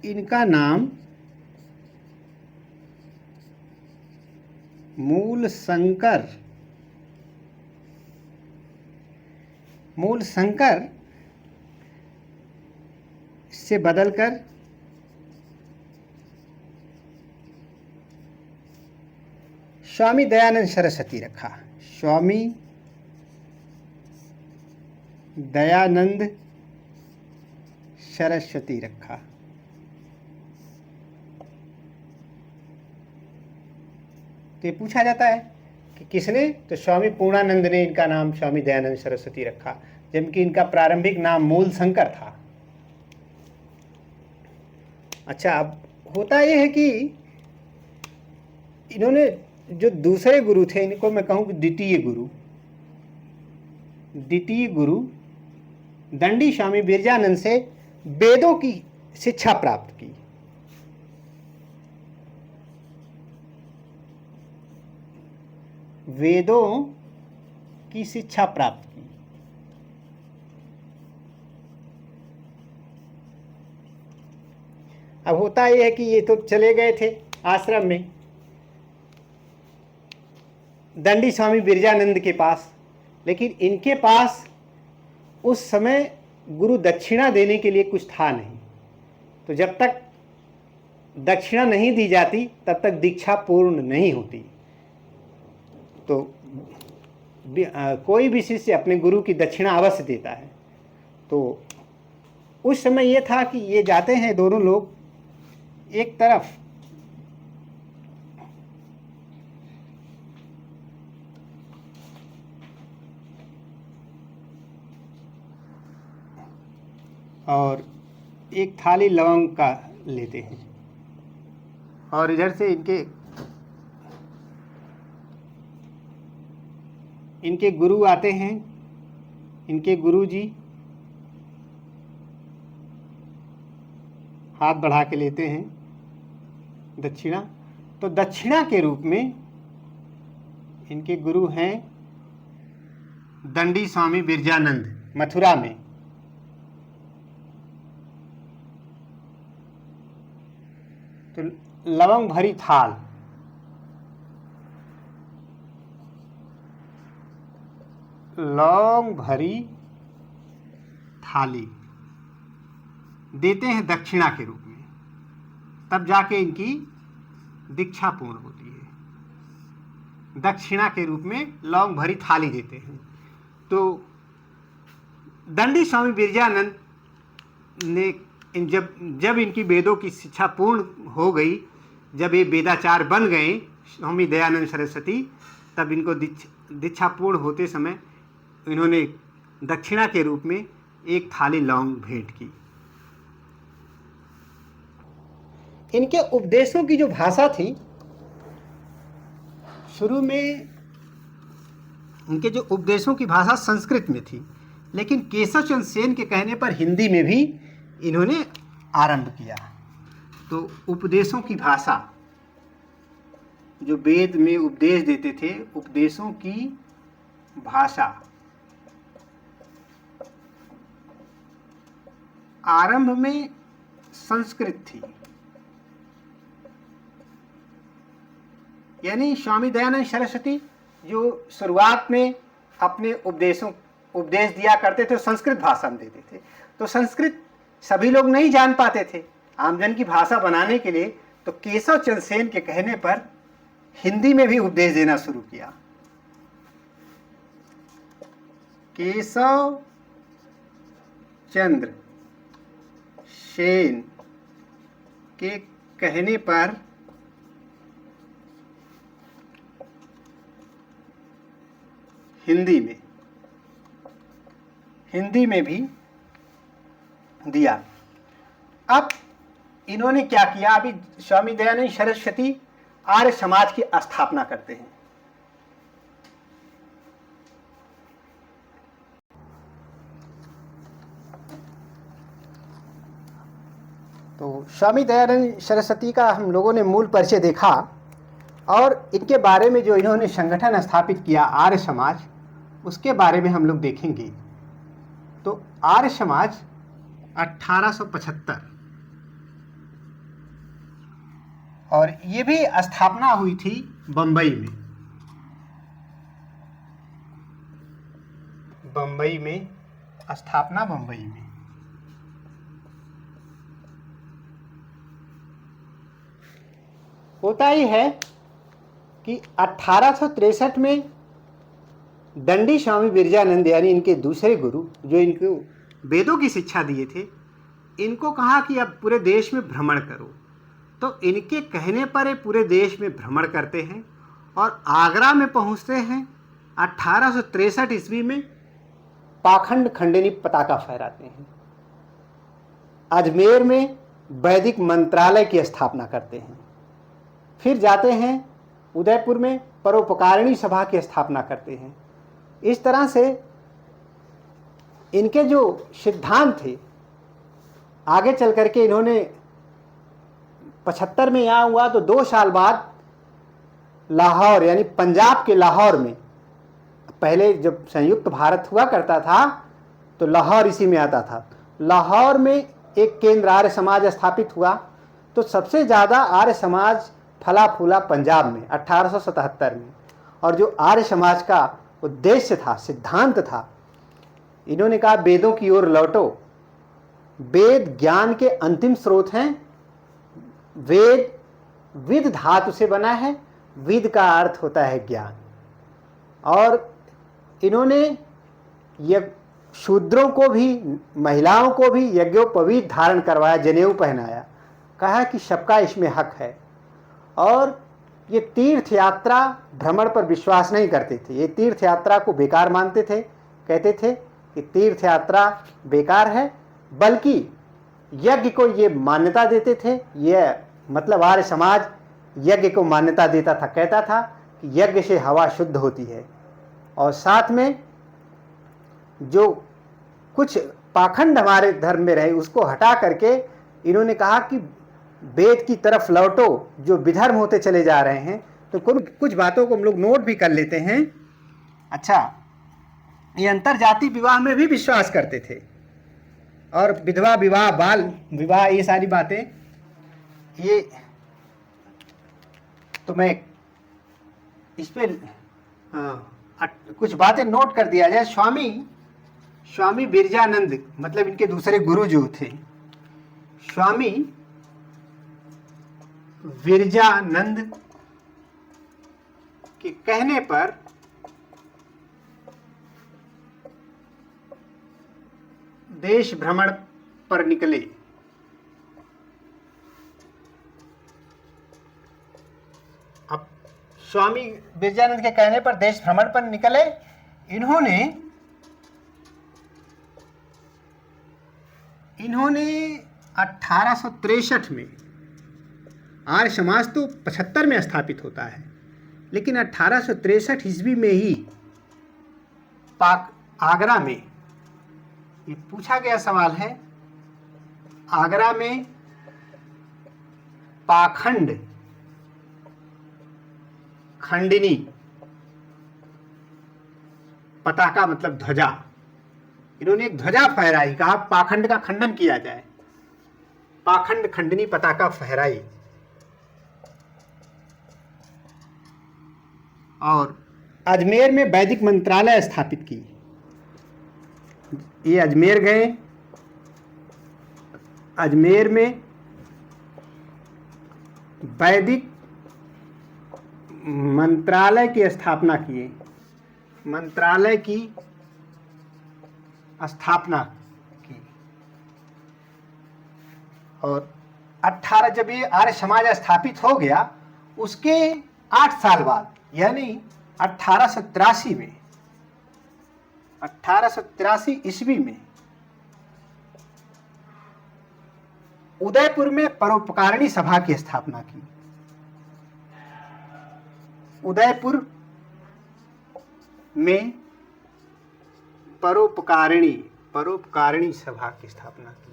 इनका नाम मूल शंकर से बदलकर स्वामी दयानंद सरस्वती रखा। स्वामी दयानंद सरस्वती रखा। तो ये पूछा जाता है कि किसने? तो स्वामी पूर्णानंद ने इनका नाम स्वामी दयानंद सरस्वती रखा, जबकि इनका प्रारंभिक नाम मूल शंकर था। अच्छा, अब होता यह है कि इन्होंने जो दूसरे गुरु थे, इनको मैं कहूँ कि द्वितीय गुरु दंडी स्वामी बिरजानंद से वेदों की शिक्षा प्राप्त की। वेदों की शिक्षा प्राप्त की। अब होता यह है कि ये तो चले गए थे आश्रम में दंडी स्वामी बिरजानंद के पास, लेकिन इनके पास उस समय गुरु दक्षिणा देने के लिए कुछ था नहीं। तो जब तक दक्षिणा नहीं दी जाती तब तक दीक्षा पूर्ण नहीं होती। तो कोई भी शिष्य अपने गुरु की दक्षिणा अवश्य देता है। तो उस समय ये था कि ये जाते हैं दोनों लोग एक तरफ, और एक थाली लवंग का लेते हैं और इधर से इनके गुरु आते हैं। इनके गुरु जी हाथ बढ़ा के लेते हैं दक्षिणा। तो दक्षिणा के रूप में इनके गुरु हैं दंडी स्वामी बिरजानंद मथुरा में। तो लवंग भरी थाल, लौंग भरी थाली देते हैं दक्षिणा के रूप में, तब जाके इनकी दीक्षा पूर्ण होती है। दक्षिणा के रूप में लौंग भरी थाली देते हैं। तो दंडी स्वामी बिरजानंद ने जब इनकी वेदों की शिक्षा पूर्ण हो गई, जब ये वेदाचार बन गए, स्वामी दयानंद सरस्वती, तब इनको दीक्षा पूर्ण होते समय इन्होंने दक्षिणा के रूप में एक थाली लौंग भेंट की। इनके उपदेशों की जो भाषा थी, शुरू में इनके जो उपदेशों की भाषा संस्कृत में थी, लेकिन केशव चंद्र सेन के कहने पर हिंदी में भी इन्होंने आरंभ किया। तो उपदेशों की भाषा, जो वेद में उपदेश देते थे, उपदेशों की भाषा आरंभ में संस्कृत थी। यानी स्वामी दयानंद सरस्वती जो शुरुआत में अपने उपदेश दिया करते थे, संस्कृत भाषा में देते थे। तो संस्कृत सभी लोग नहीं जान पाते थे। आमजन की भाषा बनाने के लिए तो केशव चंद्र सेन के कहने पर हिंदी में भी उपदेश देना शुरू किया। केशव चंद्र सेन के कहने पर हिंदी में भी दिया। अब इन्होंने क्या किया, अभी स्वामी दयानंद सरस्वती आर्य समाज की स्थापना करते हैं। तो स्वामी दयानंद सरस्वती का हम लोगों ने मूल परिचय देखा, और इनके बारे में जो इन्होंने संगठन स्थापित किया आर्य समाज, उसके बारे में हम लोग देखेंगे। तो आर्य समाज 1875, और ये भी स्थापना हुई थी बम्बई में स्थापना बम्बई में। होता ही है कि 1863 में दंडी स्वामी बिरजानंद, यानी इनके दूसरे गुरु, जो इनको वेदों की शिक्षा दिए थे, इनको कहा कि अब पूरे देश में भ्रमण करो। तो इनके कहने पर ये पूरे देश में भ्रमण करते हैं और आगरा में पहुंचते हैं। 1863 ईस्वी में पाखंड खंडनी पताका फहराते हैं। अजमेर में वैदिक मंत्रालय की स्थापना करते हैं। फिर जाते हैं उदयपुर में परोपकारिणी सभा की स्थापना करते हैं। इस तरह से इनके जो सिद्धांत थे, आगे चल करके इन्होंने 75 में यहाँ हुआ, तो 2 साल बाद लाहौर, यानी पंजाब के लाहौर में, पहले जब संयुक्त भारत हुआ करता था तो लाहौर इसी में आता था, लाहौर में एक केंद्र आर्य समाज स्थापित हुआ। तो सबसे ज़्यादा आर्य समाज फला फूला पंजाब में 1877 में। और जो आर्य समाज का उद्देश्य था, सिद्धांत था, इन्होंने कहा वेदों की ओर लौटो। वेद ज्ञान के अंतिम स्रोत हैं। वेद विद धातु से बना है, विद का अर्थ होता है ज्ञान। और इन्होंने शूद्रों को भी, महिलाओं को भी यज्ञोपवीत धारण करवाया, जनेऊ पहनाया, कहा कि सबका इसमें हक है। और ये तीर्थ यात्रा भ्रमण पर विश्वास नहीं करते थे, ये तीर्थ यात्रा को बेकार मानते थे। कहते थे कि तीर्थ यात्रा बेकार है, बल्कि यज्ञ को ये मान्यता देते थे। ये मतलब आर्य समाज यज्ञ को मान्यता देता था, कहता था कि यज्ञ से हवा शुद्ध होती है। और साथ में जो कुछ पाखंड हमारे धर्म में रहे, उसको हटा करके इन्होंने कहा कि वेद की तरफ लौटो, जो विधर्म होते चले जा रहे हैं। तो कुछ बातों को हम लोग नोट भी कर लेते हैं। अच्छा, ये अंतरजातीय विवाह में भी विश्वास करते थे, और विधवा विवाह, बाल विवाह, ये सारी बातें, ये तो मैं इस पे कुछ बातें नोट कर दिया जाए। स्वामी बिरजानंद, मतलब इनके दूसरे गुरु जो थे, स्वामी बिरजानंद के कहने पर देश भ्रमण पर निकले। अब स्वामी विवेकानंद के कहने पर देश भ्रमण पर निकले। इन्होंने 1863 में, आर्य समाज तो 75 में स्थापित होता है, लेकिन 1863 ईस्वी में ही आगरा में, ये पूछा गया सवाल है, आगरा में पाखंड खंडिनी पताका मतलब ध्वजा, इन्होंने एक ध्वजा फहराई, कहा पाखंड का खंडन किया जाए, पाखंड खंडिनी पताका फहराई। और अजमेर में वैदिक मंत्रालय स्थापित की। ये अजमेर गए, अजमेर में वैदिक मंत्रालय की स्थापना किए, मंत्रालय की स्थापना की। और 18 जब ये आर्य समाज स्थापित हो गया, उसके 8 साल बाद यानी 1883 में, 1883 ईस्वी में उदयपुर में परोपकारिणी सभा की स्थापना की। उदयपुर में परोपकारिणी सभा की स्थापना की।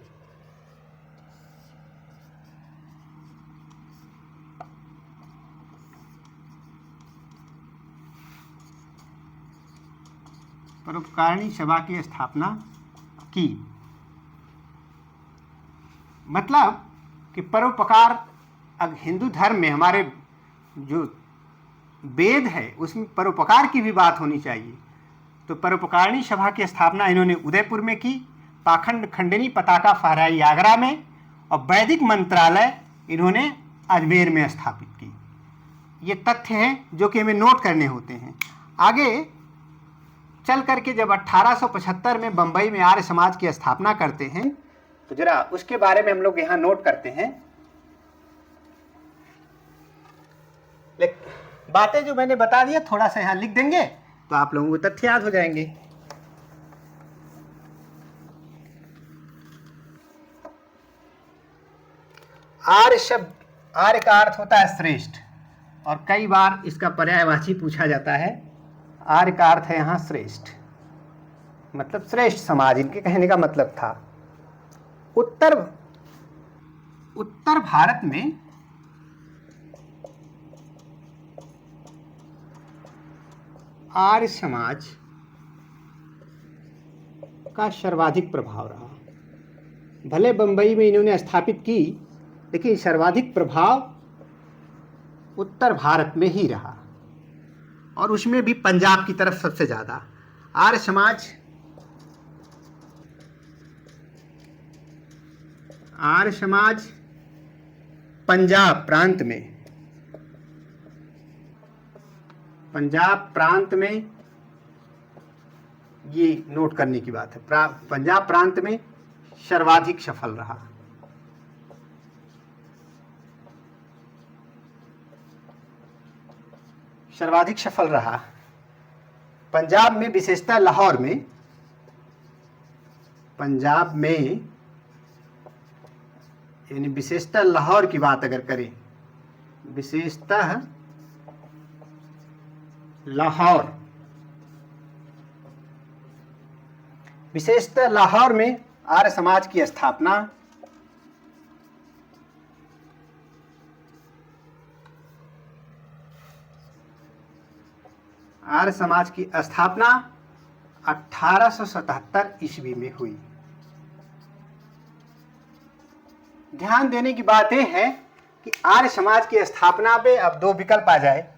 परोपकारिणी सभा की स्थापना की, मतलब कि परोपकार, अब हिंदू धर्म में हमारे जो वेद है उसमें परोपकार की भी बात होनी चाहिए। तो परोपकारिणी सभा की स्थापना इन्होंने उदयपुर में की, पाखंड खंडिनी पताका फहराई आगरा में, और वैदिक मंत्रालय इन्होंने अजमेर में स्थापित की। ये तथ्य हैं जो कि हमें नोट करने होते हैं। आगे चल करके जब 1875 में बंबई में आर्य समाज की स्थापना करते हैं, तो जरा उसके बारे में हम लोग यहाँ नोट करते हैं। बातें जो मैंने बता दिया थोड़ा सा यहाँ लिख देंगे तो आप लोगों को तथ्य याद हो जाएंगे। आर्य शब्द, आर्य का अर्थ होता है श्रेष्ठ, और कई बार इसका पर्यायवाची पूछा जाता है। आर्य का अर्थ है यहाँ श्रेष्ठ, मतलब श्रेष्ठ समाज, इनके कहने का मतलब था। उत्तर भारत में आर्य समाज का सर्वाधिक प्रभाव रहा। भले बंबई में इन्होंने स्थापित की, लेकिन सर्वाधिक प्रभाव उत्तर भारत में ही रहा, और उसमें भी पंजाब की तरफ सबसे ज़्यादा। आर्य समाज पंजाब प्रांत में ये नोट करने की बात है, पंजाब प्रांत में सर्वाधिक सफल रहा। सर्वाधिक सफल रहा पंजाब में, विशेषतः लाहौर में। पंजाब में यानी विशेषतः लाहौर की बात अगर करें, विशेषतः लाहौर में आर्य समाज की स्थापना। आर्य समाज की स्थापना 1877 ईस्वी में हुई। ध्यान देने की बात यह है कि आर्य समाज की स्थापना पे अब 2 विकल्प आ जाए,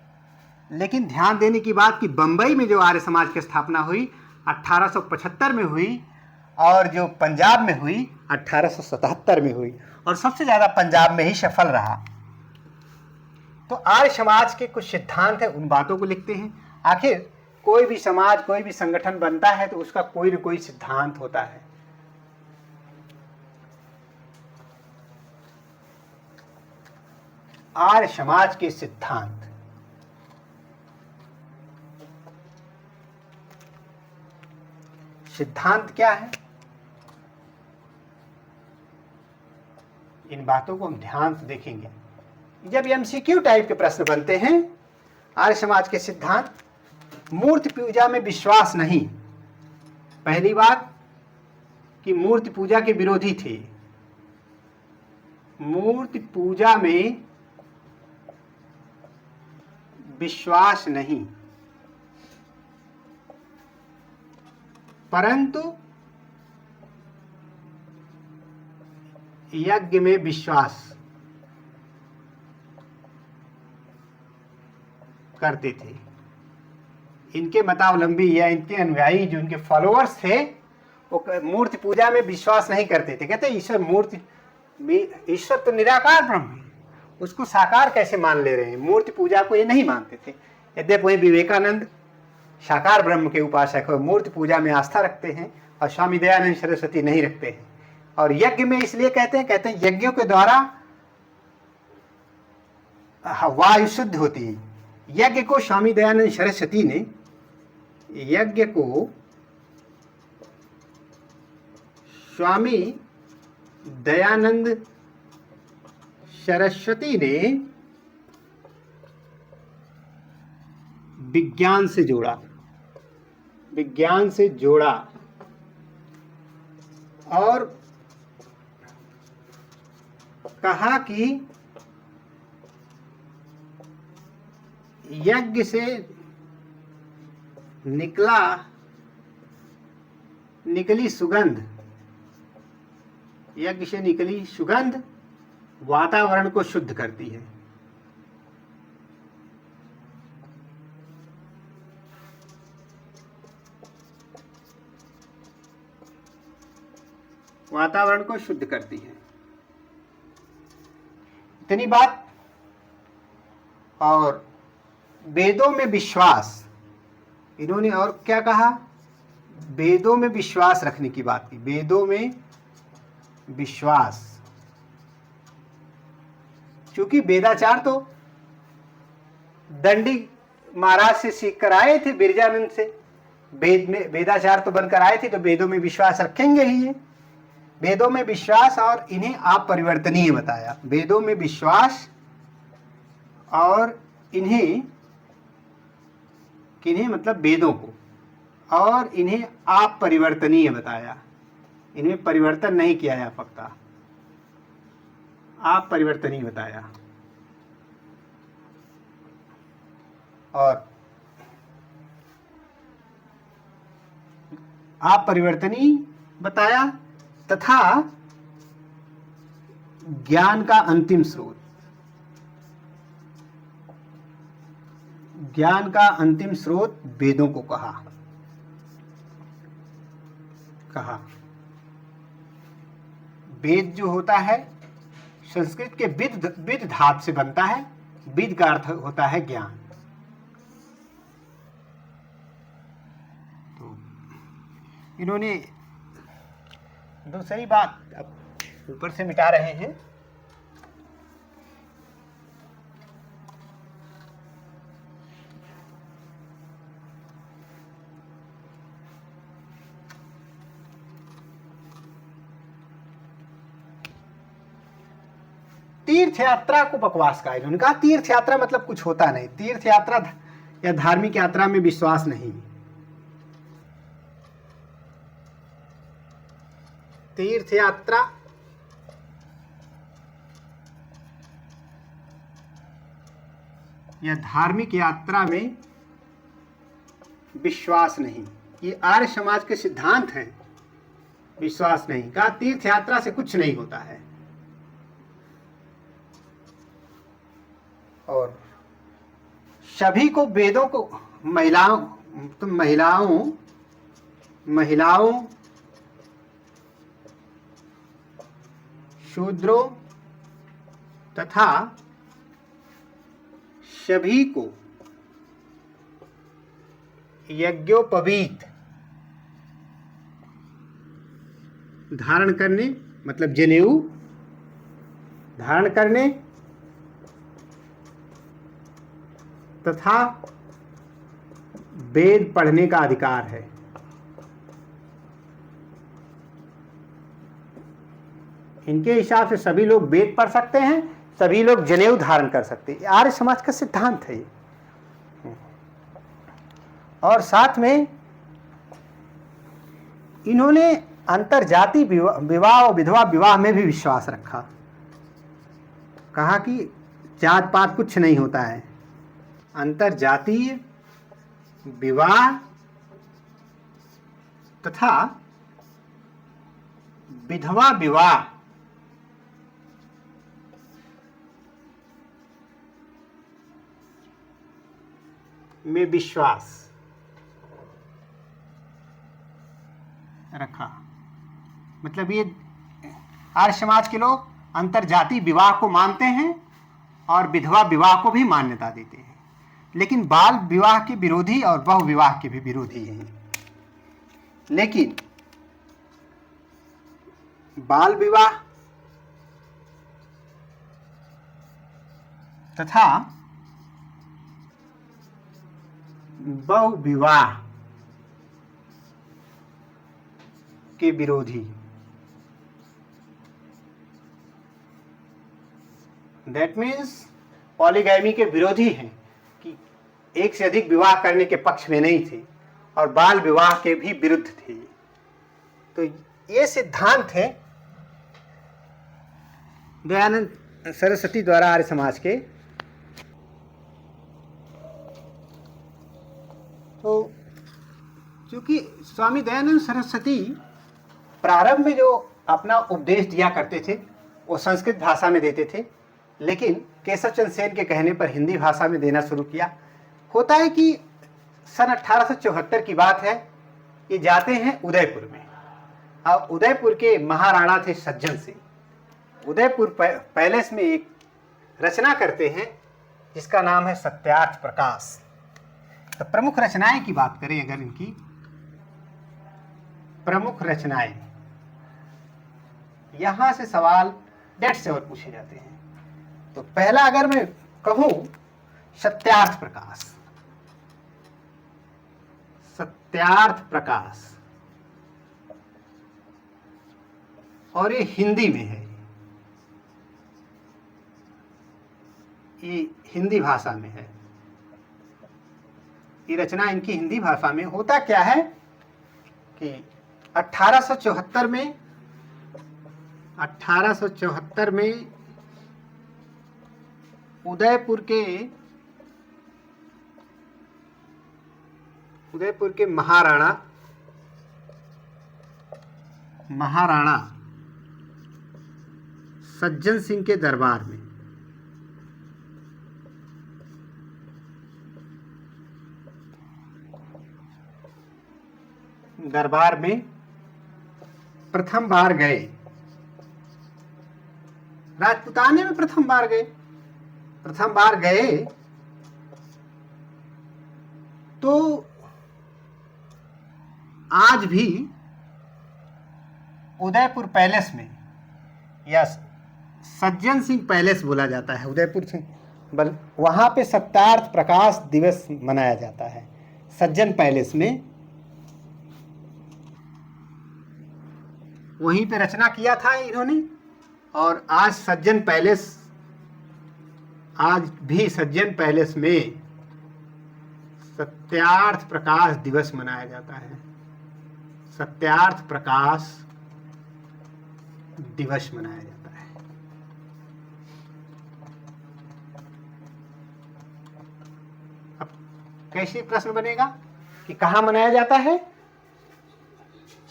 लेकिन ध्यान देने की बात कि बंबई में जो आर्य समाज की स्थापना हुई 1875 में हुई, और जो पंजाब में हुई 1877 में हुई, और सबसे ज़्यादा पंजाब में ही सफल रहा। तो आर्य समाज के कुछ सिद्धांत हैं, उन बातों को लिखते हैं। आखिर कोई भी समाज, कोई भी संगठन बनता है तो उसका कोई न कोई सिद्धांत होता है। आर्य समाज के सिद्धांत, सिद्धांत क्या है, इन बातों को हम ध्यान से देखेंगे। जब एमसीक्यू टाइप के प्रश्न बनते हैं, आर्य समाज के सिद्धांत, मूर्ति पूजा में विश्वास नहीं। पहली बात कि मूर्ति पूजा के विरोधी थे, मूर्ति पूजा में विश्वास नहीं, परंतु यज्ञ में विश्वास करते थे। इनके मतावलंबी या इनके अनुयायी जो इनके फॉलोअर्स थे, वो मूर्ति पूजा में विश्वास नहीं करते थे। कहते ईश्वर मूर्ति, ईश्वर तो निराकार ब्रह्म है, उसको साकार कैसे मान ले रहे हैं। मूर्ति पूजा को ये नहीं मानते थे। यद्यपि वही विवेकानंद साकार ब्रह्म के उपासक और मूर्ति पूजा में आस्था रखते हैं, और स्वामी दयानंद सरस्वती नहीं रखते हैं। और यज्ञ में इसलिए कहते हैं यज्ञों के द्वारा वायु शुद्ध होती है। यज्ञ को स्वामी दयानंद सरस्वती ने, यज्ञ को स्वामी दयानंद सरस्वती ने विज्ञान से जोड़ा, विज्ञान से जोड़ा और कहा कि यज्ञ से निकली सुगंध, यज्ञ से निकली सुगंध वातावरण को शुद्ध करती है। वातावरण को शुद्ध करती है। इतनी बात। और वेदों में विश्वास, इन्होंने और क्या कहा, वेदों में विश्वास रखने की बात की। वेदों में विश्वास, क्योंकि वेदाचार तो दंडी महाराज से सीख कर आए थे, बिरजानंद से। वेद में वेदाचार तो बनकर आए थे, तो वेदों में विश्वास रखेंगे ही ये। वेदों में विश्वास और इन्हें आप परिवर्तनीय बताया। वेदों में विश्वास और इन्हें, किन्हें मतलब वेदों को, और इन्हें आप परिवर्तनीय बताया। इन्हें परिवर्तन नहीं किया जा सकता, आप परिवर्तनीय बताया। और आप परिवर्तनीय बताया तथा ज्ञान का अंतिम स्रोत, ज्ञान का अंतिम स्रोत वेदों को कहा। वेद जो होता है संस्कृत के विद धातु से बनता है। विद का अर्थ होता है ज्ञान। तो इन्होंने दूसरी बात अब ऊपर से मिटा रहे हैं। तीर्थ यात्रा को बकवास कहा। इन्होंने कहा तीर्थ यात्रा मतलब कुछ होता नहीं, तीर्थ यात्रा या धार्मिक यात्रा में विश्वास नहीं। तीर्थ यात्रा या धार्मिक यात्रा में विश्वास नहीं, ये आर्य समाज के सिद्धांत हैं। विश्वास नहीं, कहा तीर्थ यात्रा से कुछ नहीं होता है। और सभी को वेदों को, महिलाओं शूद्रों तथा सभी को यज्ञोपवीत धारण करने, मतलब जनेऊ धारण करने तथा वेद पढ़ने का अधिकार है। इनके हिसाब से सभी लोग वेद पढ़ सकते हैं, सभी लोग जनेऊ धारण कर सकते हैं। आर्य समाज का सिद्धांत है ये। और साथ में इन्होंने अंतरजाति विवाह और विधवा विवाह में भी विश्वास रखा। कहा कि जात पात कुछ नहीं होता है, अंतरजातीय विवाह तथा विधवा विवाह में विश्वास रखा। मतलब ये आर्य समाज के लोग अंतरजातीय विवाह को मानते हैं और विधवा विवाह को भी मान्यता देते हैं, लेकिन बाल विवाह के विरोधी और बहु विवाह के भी विरोधी हैं। लेकिन बाल विवाह तथा बहु विवाह के विरोधी, दैट मीन्स पॉलीगैमी के विरोधी हैं, कि एक से अधिक विवाह करने के पक्ष में नहीं थे और बाल विवाह के भी विरुद्ध थे। तो ये सिद्धांत है दयानंद सरस्वती द्वारा आर्य समाज के। तो क्योंकि स्वामी दयानंद सरस्वती प्रारंभ में जो अपना उपदेश दिया करते थे वो संस्कृत भाषा में देते थे, लेकिन केशव चंद्र सेन के कहने पर हिंदी भाषा में देना शुरू किया। होता है कि सन 1874 की बात है, ये जाते हैं उदयपुर में। अब उदयपुर के महाराणा थे सज्जन सिंह। उदयपुर पैलेस में एक रचना करते हैं जिसका नाम है सत्यार्थ प्रकाश। तो प्रमुख रचनाएं की बात करें अगर, इनकी प्रमुख रचनाएं, यहां से सवाल डेट से और पूछे जाते हैं। तो पहला अगर मैं कहूं सत्यार्थ प्रकाश, सत्यार्थ प्रकाश, और ये हिंदी में है, ये हिंदी भाषा में है। ये रचना इनकी हिंदी भाषा में। होता क्या है कि 1874 में उदयपुर के महाराणा सज्जन सिंह के दरबार में प्रथम बार गए। राजपुताने में प्रथम बार गए तो आज भी उदयपुर पैलेस में, या सज्जन सिंह पैलेस बोला जाता है उदयपुर से, वहां पे सत्यार्थ प्रकाश दिवस मनाया जाता है सज्जन पैलेस में। वहीं पे रचना किया था इन्होंने। और आज भी सज्जन पैलेस में सत्यार्थ प्रकाश दिवस मनाया जाता है। सत्यार्थ प्रकाश दिवस मनाया जाता है। अब कैसे प्रश्न बनेगा कि कहाँ मनाया जाता है?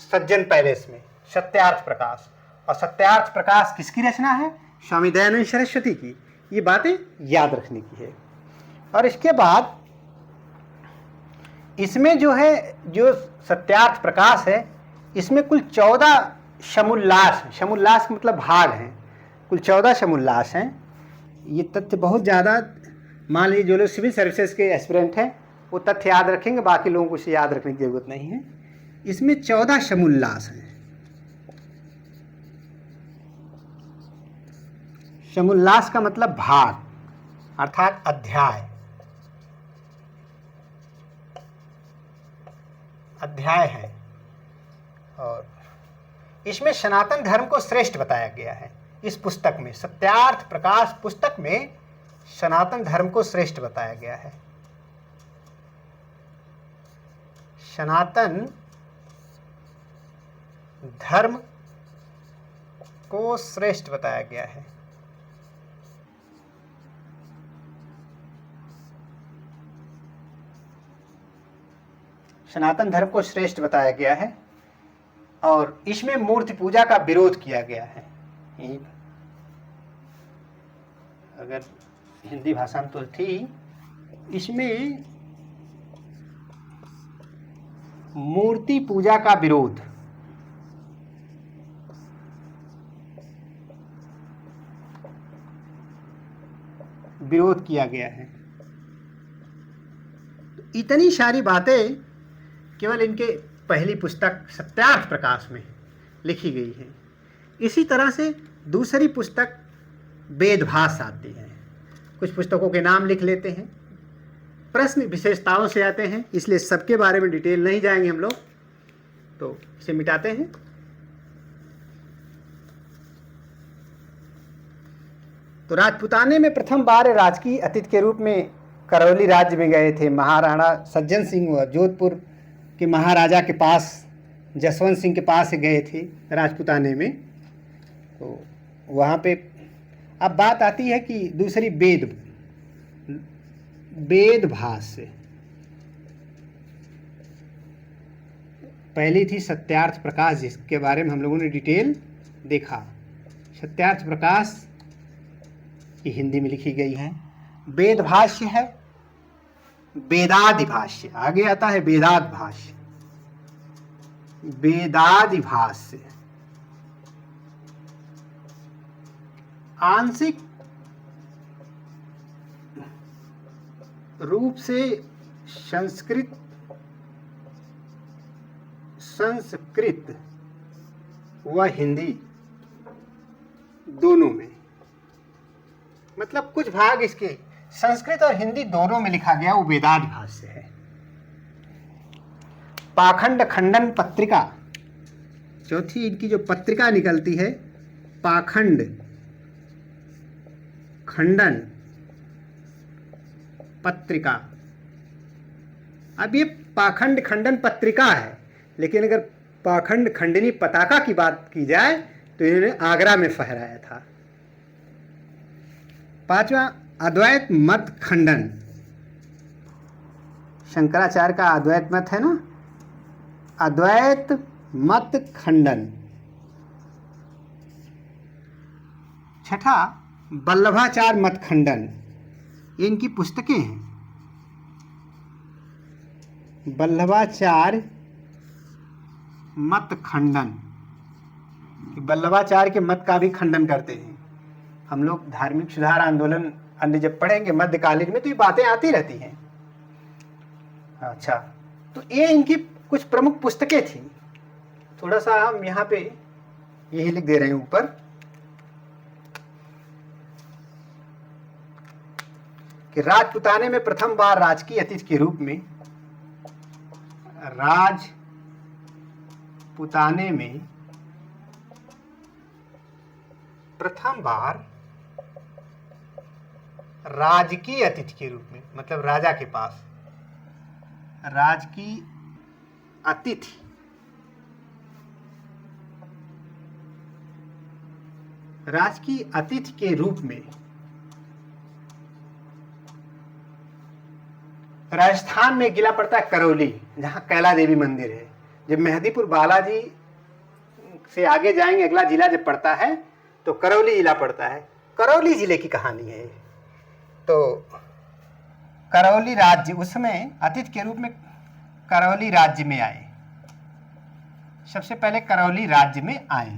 सज्जन पैलेस में सत्यार्थ प्रकाश। और सत्यार्थ प्रकाश किसकी रचना है? स्वामी दयानंद सरस्वती की। ये बातें याद रखने की है। और इसके बाद इसमें जो सत्यार्थ प्रकाश है, इसमें कुल 14 शमुल्लास मतलब भाग हैं। कुल 14 शमुल्लास हैं। ये तथ्य बहुत ज़्यादा, मान लीजिए जो लोग सिविल सर्विसेज के एस्पिरेंट हैं वो तथ्य याद रखेंगे, बाकी लोगों को इसे याद रखने की जरूरत नहीं है। इसमें 14 शमुल्लास हैं। शमुल्लास का मतलब भाग अर्थात अध्याय है। और इसमें सनातन धर्म को श्रेष्ठ बताया गया है। इस पुस्तक में, सत्यार्थ प्रकाश पुस्तक में सनातन धर्म को श्रेष्ठ बताया गया है। सनातन धर्म को श्रेष्ठ बताया गया है। सनातन धर्म को श्रेष्ठ बताया गया है और इसमें मूर्ति पूजा का विरोध किया गया है। यही अगर हिंदी भाषा में तो थी, इसमें मूर्ति पूजा का विरोध, किया गया है। तो इतनी सारी बातें केवल इनके पहली पुस्तक सत्यार्थ प्रकाश में लिखी गई है। इसी तरह से दूसरी पुस्तक वेदभास आती है। कुछ पुस्तकों के नाम लिख लेते हैं, प्रश्न विशेषताओं से आते हैं, इसलिए सबके बारे में डिटेल नहीं जाएंगे हम लोग, तो इसे मिटाते हैं। तो राजपूताने में प्रथम बार राजकीय अतिथि के रूप में करौली राज्य में गए थे महाराणा सज्जन सिंह व जोधपुर के महाराजा के पास, जसवंत सिंह के पास गए थे राजपूताने में। तो वहाँ पे अब बात आती है कि दूसरी वेदभास से, पहली थी सत्यार्थ प्रकाश जिसके बारे में हम लोगों ने डिटेल देखा। सत्यार्थ प्रकाश की हिंदी में लिखी गई है। वेदभाष्य है, वेदादिभाष्य, आगे आता है वेदादिभाष्य, वेदादिभाष्य आंशिक रूप से संस्कृत व हिंदी दोनों में, मतलब कुछ भाग इसके संस्कृत और हिंदी दोनों में लिखा गया, वो वेदादिभाष्य है। पाखंड खंडन पत्रिका, चौथी इनकी जो पत्रिका निकलती है, पाखंड खंडन पत्रिका। अब ये पाखंड खंडन पत्रिका है, लेकिन अगर पाखंड खंडनी पताका की बात की जाए तो इन्होंने आगरा में फहराया था। पांचवा अद्वैत मत खंडन, शंकराचार्य का अद्वैत मत है ना, अद्वैत मत खंडन। छठा वल्लभाचार्य मत खंडन, ये इनकी पुस्तकें हैं। वल्लभाचार्य मत खंडन, वल्लभाचार्य के मत का भी खंडन करते हैं। हम लोग धार्मिक सुधार आंदोलन अन्य जब पढ़ेंगे मध्यकालीन में तो ये बातें आती रहती हैं। अच्छा, तो ये इनकी कुछ प्रमुख पुस्तकें थी। थोड़ा सा हम यहाँ पे यही लिख दे रहे हैं ऊपर कि राजपूताने में प्रथम बार राजकीय अतिथि के रूप में, राजपूताने में प्रथम बार राजकीय अतिथि के रूप में, मतलब राजा के पास राजकीय अतिथि, राजकीय अतिथि के रूप में राजस्थान में गिला पड़ता है करौली, जहां कैला देवी मंदिर है। जब मेहदीपुर बालाजी से आगे जाएंगे, अगला जिला जब पड़ता है तो करौली जिला पड़ता है। करौली जिले की कहानी है। तो करौली राज्य, उसमें अतिथि के रूप में करौली राज्य में आए, सबसे पहले करौली राज्य में आए,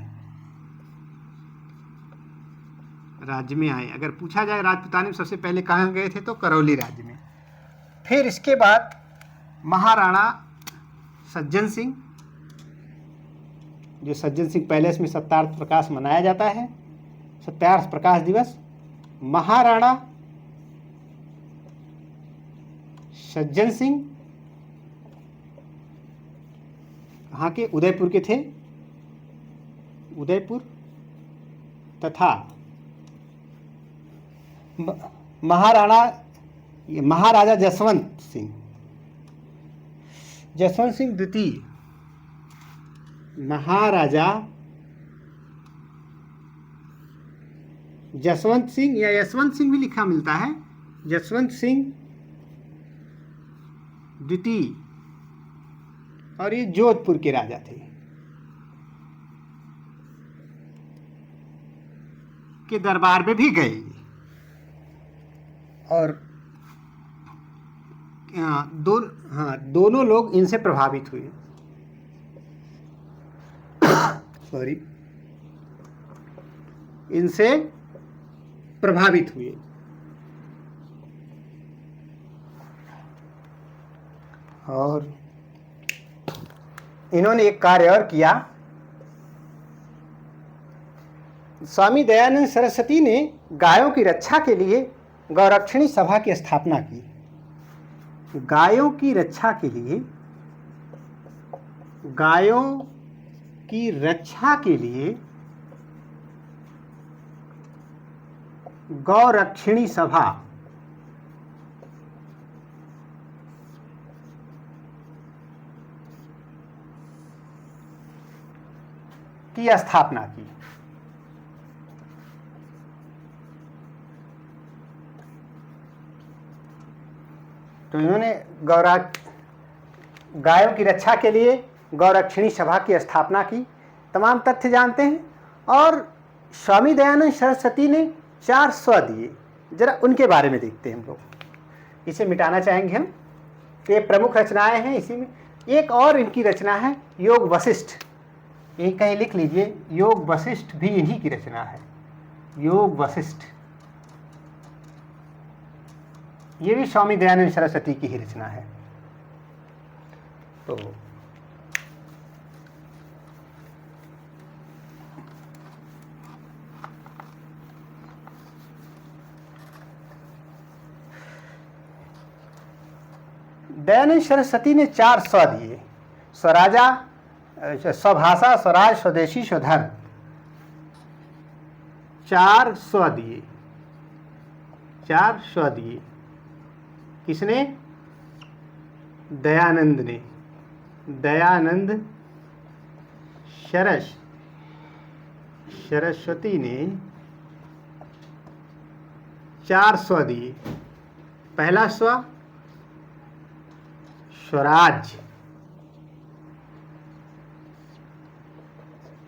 अगर पूछा जाए राजपूताने में सबसे पहले कहाँ गए थे तो करौली राज्य में। फिर इसके बाद महाराणा सज्जन सिंह, जो सज्जन सिंह पैलेस में सत्यार्थ प्रकाश मनाया जाता है, सत्यार्थ प्रकाश दिवस, महाराणा सज्जन सिंह कहाँ के, उदयपुर के थे। उदयपुर तथा महाराजा जसवंत सिंह द्वितीय, महाराजा जसवंत सिंह या यशवंत सिंह भी लिखा मिलता है, जसवंत सिंह द्वितीय, और ये जोधपुर के राजा थे, के दरबार में भी गए और दोनों लोग इनसे प्रभावित हुए। सॉरी, इनसे प्रभावित हुए। और इन्होंने एक कार्य और किया। स्वामी दयानंद सरस्वती ने गायों की रक्षा के लिए गौरक्षणी सभा की स्थापना की। गायों की रक्षा के लिए गौरक्षणी सभा की स्थापना की। तो इन्होंने गायों की रक्षा के लिए गौरक्षणी सभा की स्थापना की। तमाम तथ्य जानते हैं। और स्वामी दयानंद सरस्वती ने 4 स्व दिए। जरा उनके बारे में देखते हैं हम लोग। इसे मिटाना चाहेंगे हम। ये प्रमुख रचनाएं हैं। इसी में एक और इनकी रचना है योग वशिष्ठ। यही कहीं लिख लीजिए, योग वशिष्ठ भी इन्हीं की रचना है। योग वशिष्ठ ये भी स्वामी दयानंद सरस्वती की ही रचना है। तो दयानंद सरस्वती ने 4 स्व दिए। स्वराजा, स्वभाषा, स्वराज, स्वदेशी, स्वधर्म। 4 स्व दिए। 4 स्व दिए। किसने? दयानंद ने। दयानंद सरस्वती ने 4 स्व दिए। पहला स्व स्वराज,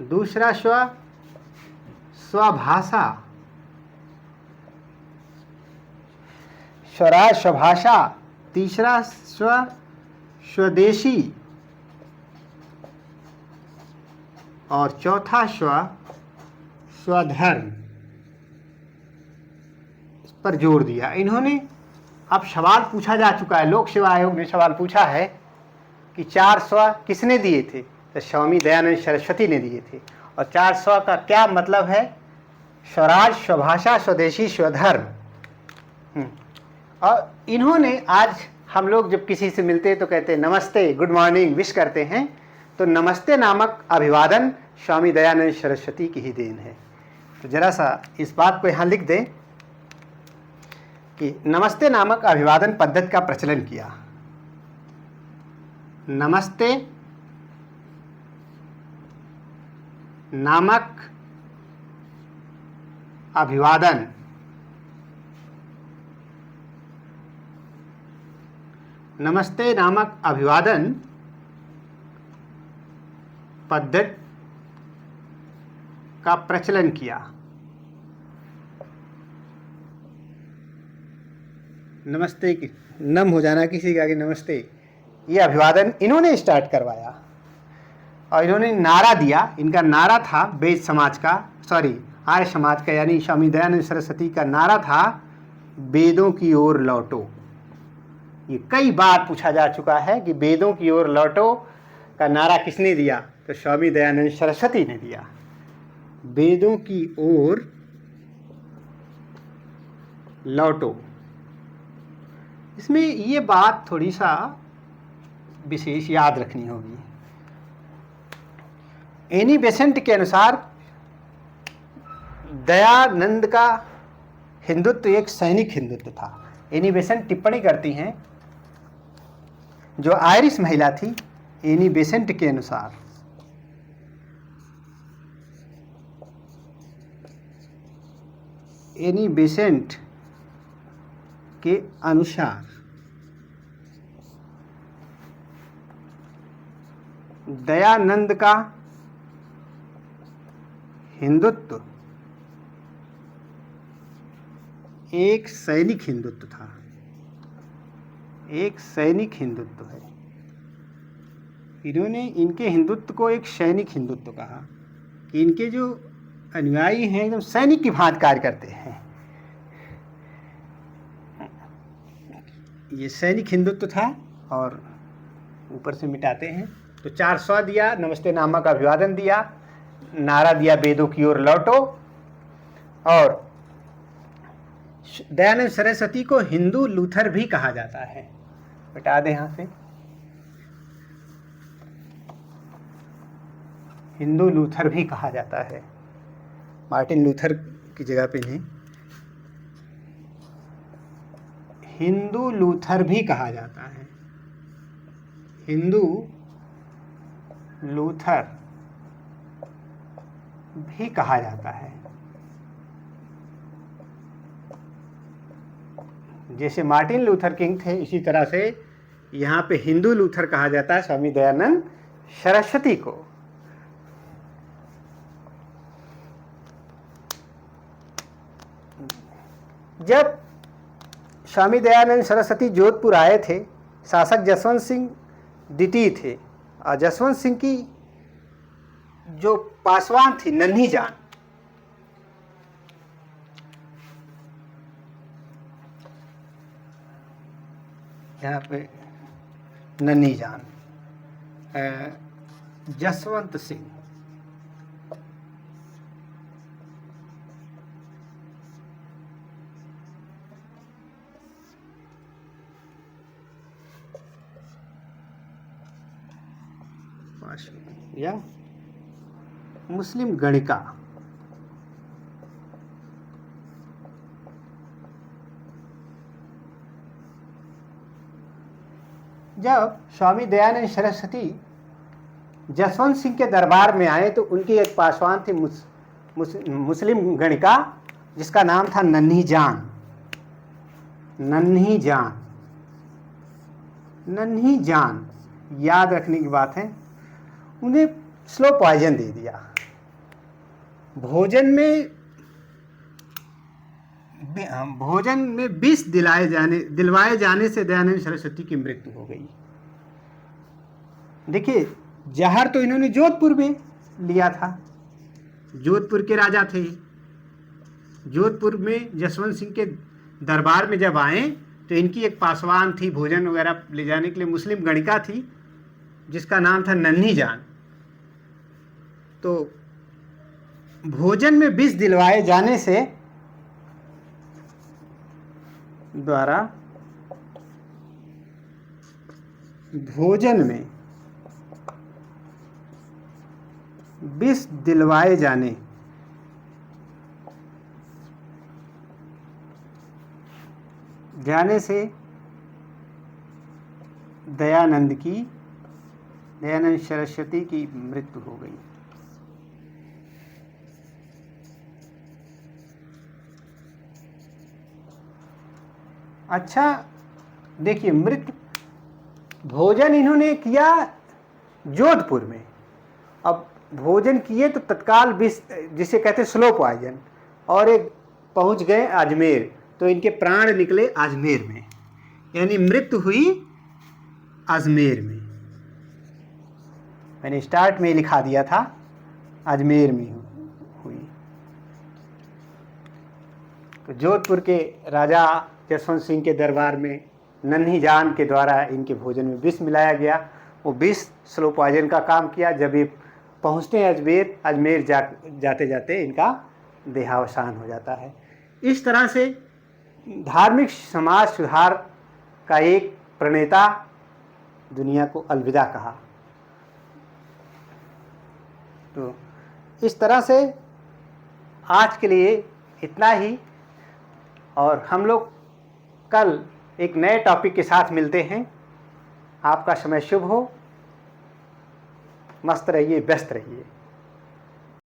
दूसरा स्व स्वभाषा, स्वराज स्वभाषा, तीसरा स्व स्वदेशी और चौथा स्व स्वधर्म। इस पर जोर दिया इन्होंने। अब सवाल पूछा जा चुका है, लोक सेवा आयोग ने सवाल पूछा है कि 4 स्व किसने दिए थे? तो स्वामी दयानंद सरस्वती ने दिए थे। और 4 स्व का क्या मतलब है? स्वराज, स्वभाषा, स्वदेशी, स्वधर्म। और इन्होंने, आज हम लोग जब किसी से मिलते हैं तो कहते हैं नमस्ते, गुड मॉर्निंग, विश करते हैं। तो नमस्ते नामक अभिवादन स्वामी दयानंद सरस्वती की ही देन है। तो जरा सा इस बात को यहाँ लिख दें कि नमस्ते नामक अभिवादन पद्धति का प्रचलन किया। नमस्ते नामक अभिवादन पद्धति का प्रचलन किया। नमस्ते की नम हो जाना किसी के आगे, नमस्ते, ये अभिवादन इन्होंने स्टार्ट करवाया। और इन्होंने नारा दिया। इनका नारा था वेद समाज का, आर्य समाज का, यानी स्वामी दयानंद सरस्वती का नारा था वेदों की ओर लौटो। ये कई बार पूछा जा चुका है कि वेदों की ओर लौटो का नारा किसने दिया? तो स्वामी दयानंद सरस्वती ने दिया। वेदों की ओर लौटो। इसमें ये बात थोड़ी सा विशेष याद रखनी होगी। एनी बेसेंट के अनुसार दयानंद का हिंदुत्व एक सैनिक हिंदुत्व था। एनी बेसेंट टिप्पणी करती हैं, जो आयरिश महिला थी, एनी बेसेंट के अनुसार एनी बेसेंट के अनुसार दयानंद का हिंदुत्व एक सैनिक हिंदुत्व था, एक सैनिक हिंदुत्व है। इन्होंने इनके हिंदुत्व को एक सैनिक हिंदुत्व कहा कि इनके जो अनुयायी हैं एकदम सैनिक की भांति कार्य करते हैं। ये सैनिक हिंदुत्व था। और ऊपर से मिटाते हैं तो 400 दिया, नमस्ते नामा का अभिवादन दिया, नारा दिया वेदों की ओर लौटो। और दयानंद सरस्वती को हिंदू लूथर भी कहा जाता है। मिटा दे यहां से, हिंदू लूथर भी कहा जाता है। मार्टिन लूथर की जगह पे नहीं, हिंदू लूथर भी कहा जाता है। हिंदू लूथर भी कहा जाता है। जैसे मार्टिन लूथर किंग थे, इसी तरह से यहाँ पे हिंदू लूथर कहा जाता है स्वामी दयानंद सरस्वती को। जब स्वामी दयानंद सरस्वती जोधपुर आए थे, शासक जसवंत सिंह द्वितीय थे, और जसवंत सिंह की जो पासवान थी नन्ही जान, यहाँ पे नन्ही जान जसवंत सिंह, या मुस्लिम गणिका, जब स्वामी दयानंद सरस्वती जसवंत सिंह के दरबार में आए तो उनकी एक पासवान थी मुस्लिम गणिका, जिसका नाम था नन्ही जान। नन्ही जान, नन्ही जान, याद रखने की बात है। उन्हें स्लो पॉइजन दे दिया। भोजन में विष दिलवाए जाने से दयानंद सरस्वती की मृत्यु हो गई। देखिए, जहर तो इन्होंने जोधपुर में लिया था, जोधपुर के राजा थे। जोधपुर में जसवंत सिंह के दरबार में जब आए तो इनकी एक पासवान थी, भोजन वगैरह ले जाने के लिए मुस्लिम गणिका थी, जिसका नाम था नन्ही जान। तो भोजन में विष दिलवाए जाने से द्वारा भोजन में विष दिलवाए जाने से दयानंद सरस्वती की मृत्यु हो गई। अच्छा, देखिए, भोजन इन्होंने किया जोधपुर में। अब भोजन किए तो तत्काल विष, जिसे कहते स्लो पॉइजन, और एक पहुंच गए अजमेर, तो इनके प्राण निकले अजमेर में, यानी मृत्यु हुई अजमेर में। मैंने स्टार्ट में लिखा दिया था अजमेर में हुई। तो जोधपुर के राजा जसवंत सिंह के दरबार में नन्ही जान के द्वारा इनके भोजन में विष मिलाया गया। वो विष स्लो पॉइजन का काम किया। जब ये पहुँचते हैं अजमेर जाते जाते इनका देहावसान हो जाता है। इस तरह से धार्मिक समाज सुधार का एक प्रणेता दुनिया को अलविदा कहा। तो इस तरह से आज के लिए इतना ही, और हम लोग कल एक नए टॉपिक के साथ मिलते हैं। आपका समय शुभ हो, मस्त रहिए, व्यस्त रहिए।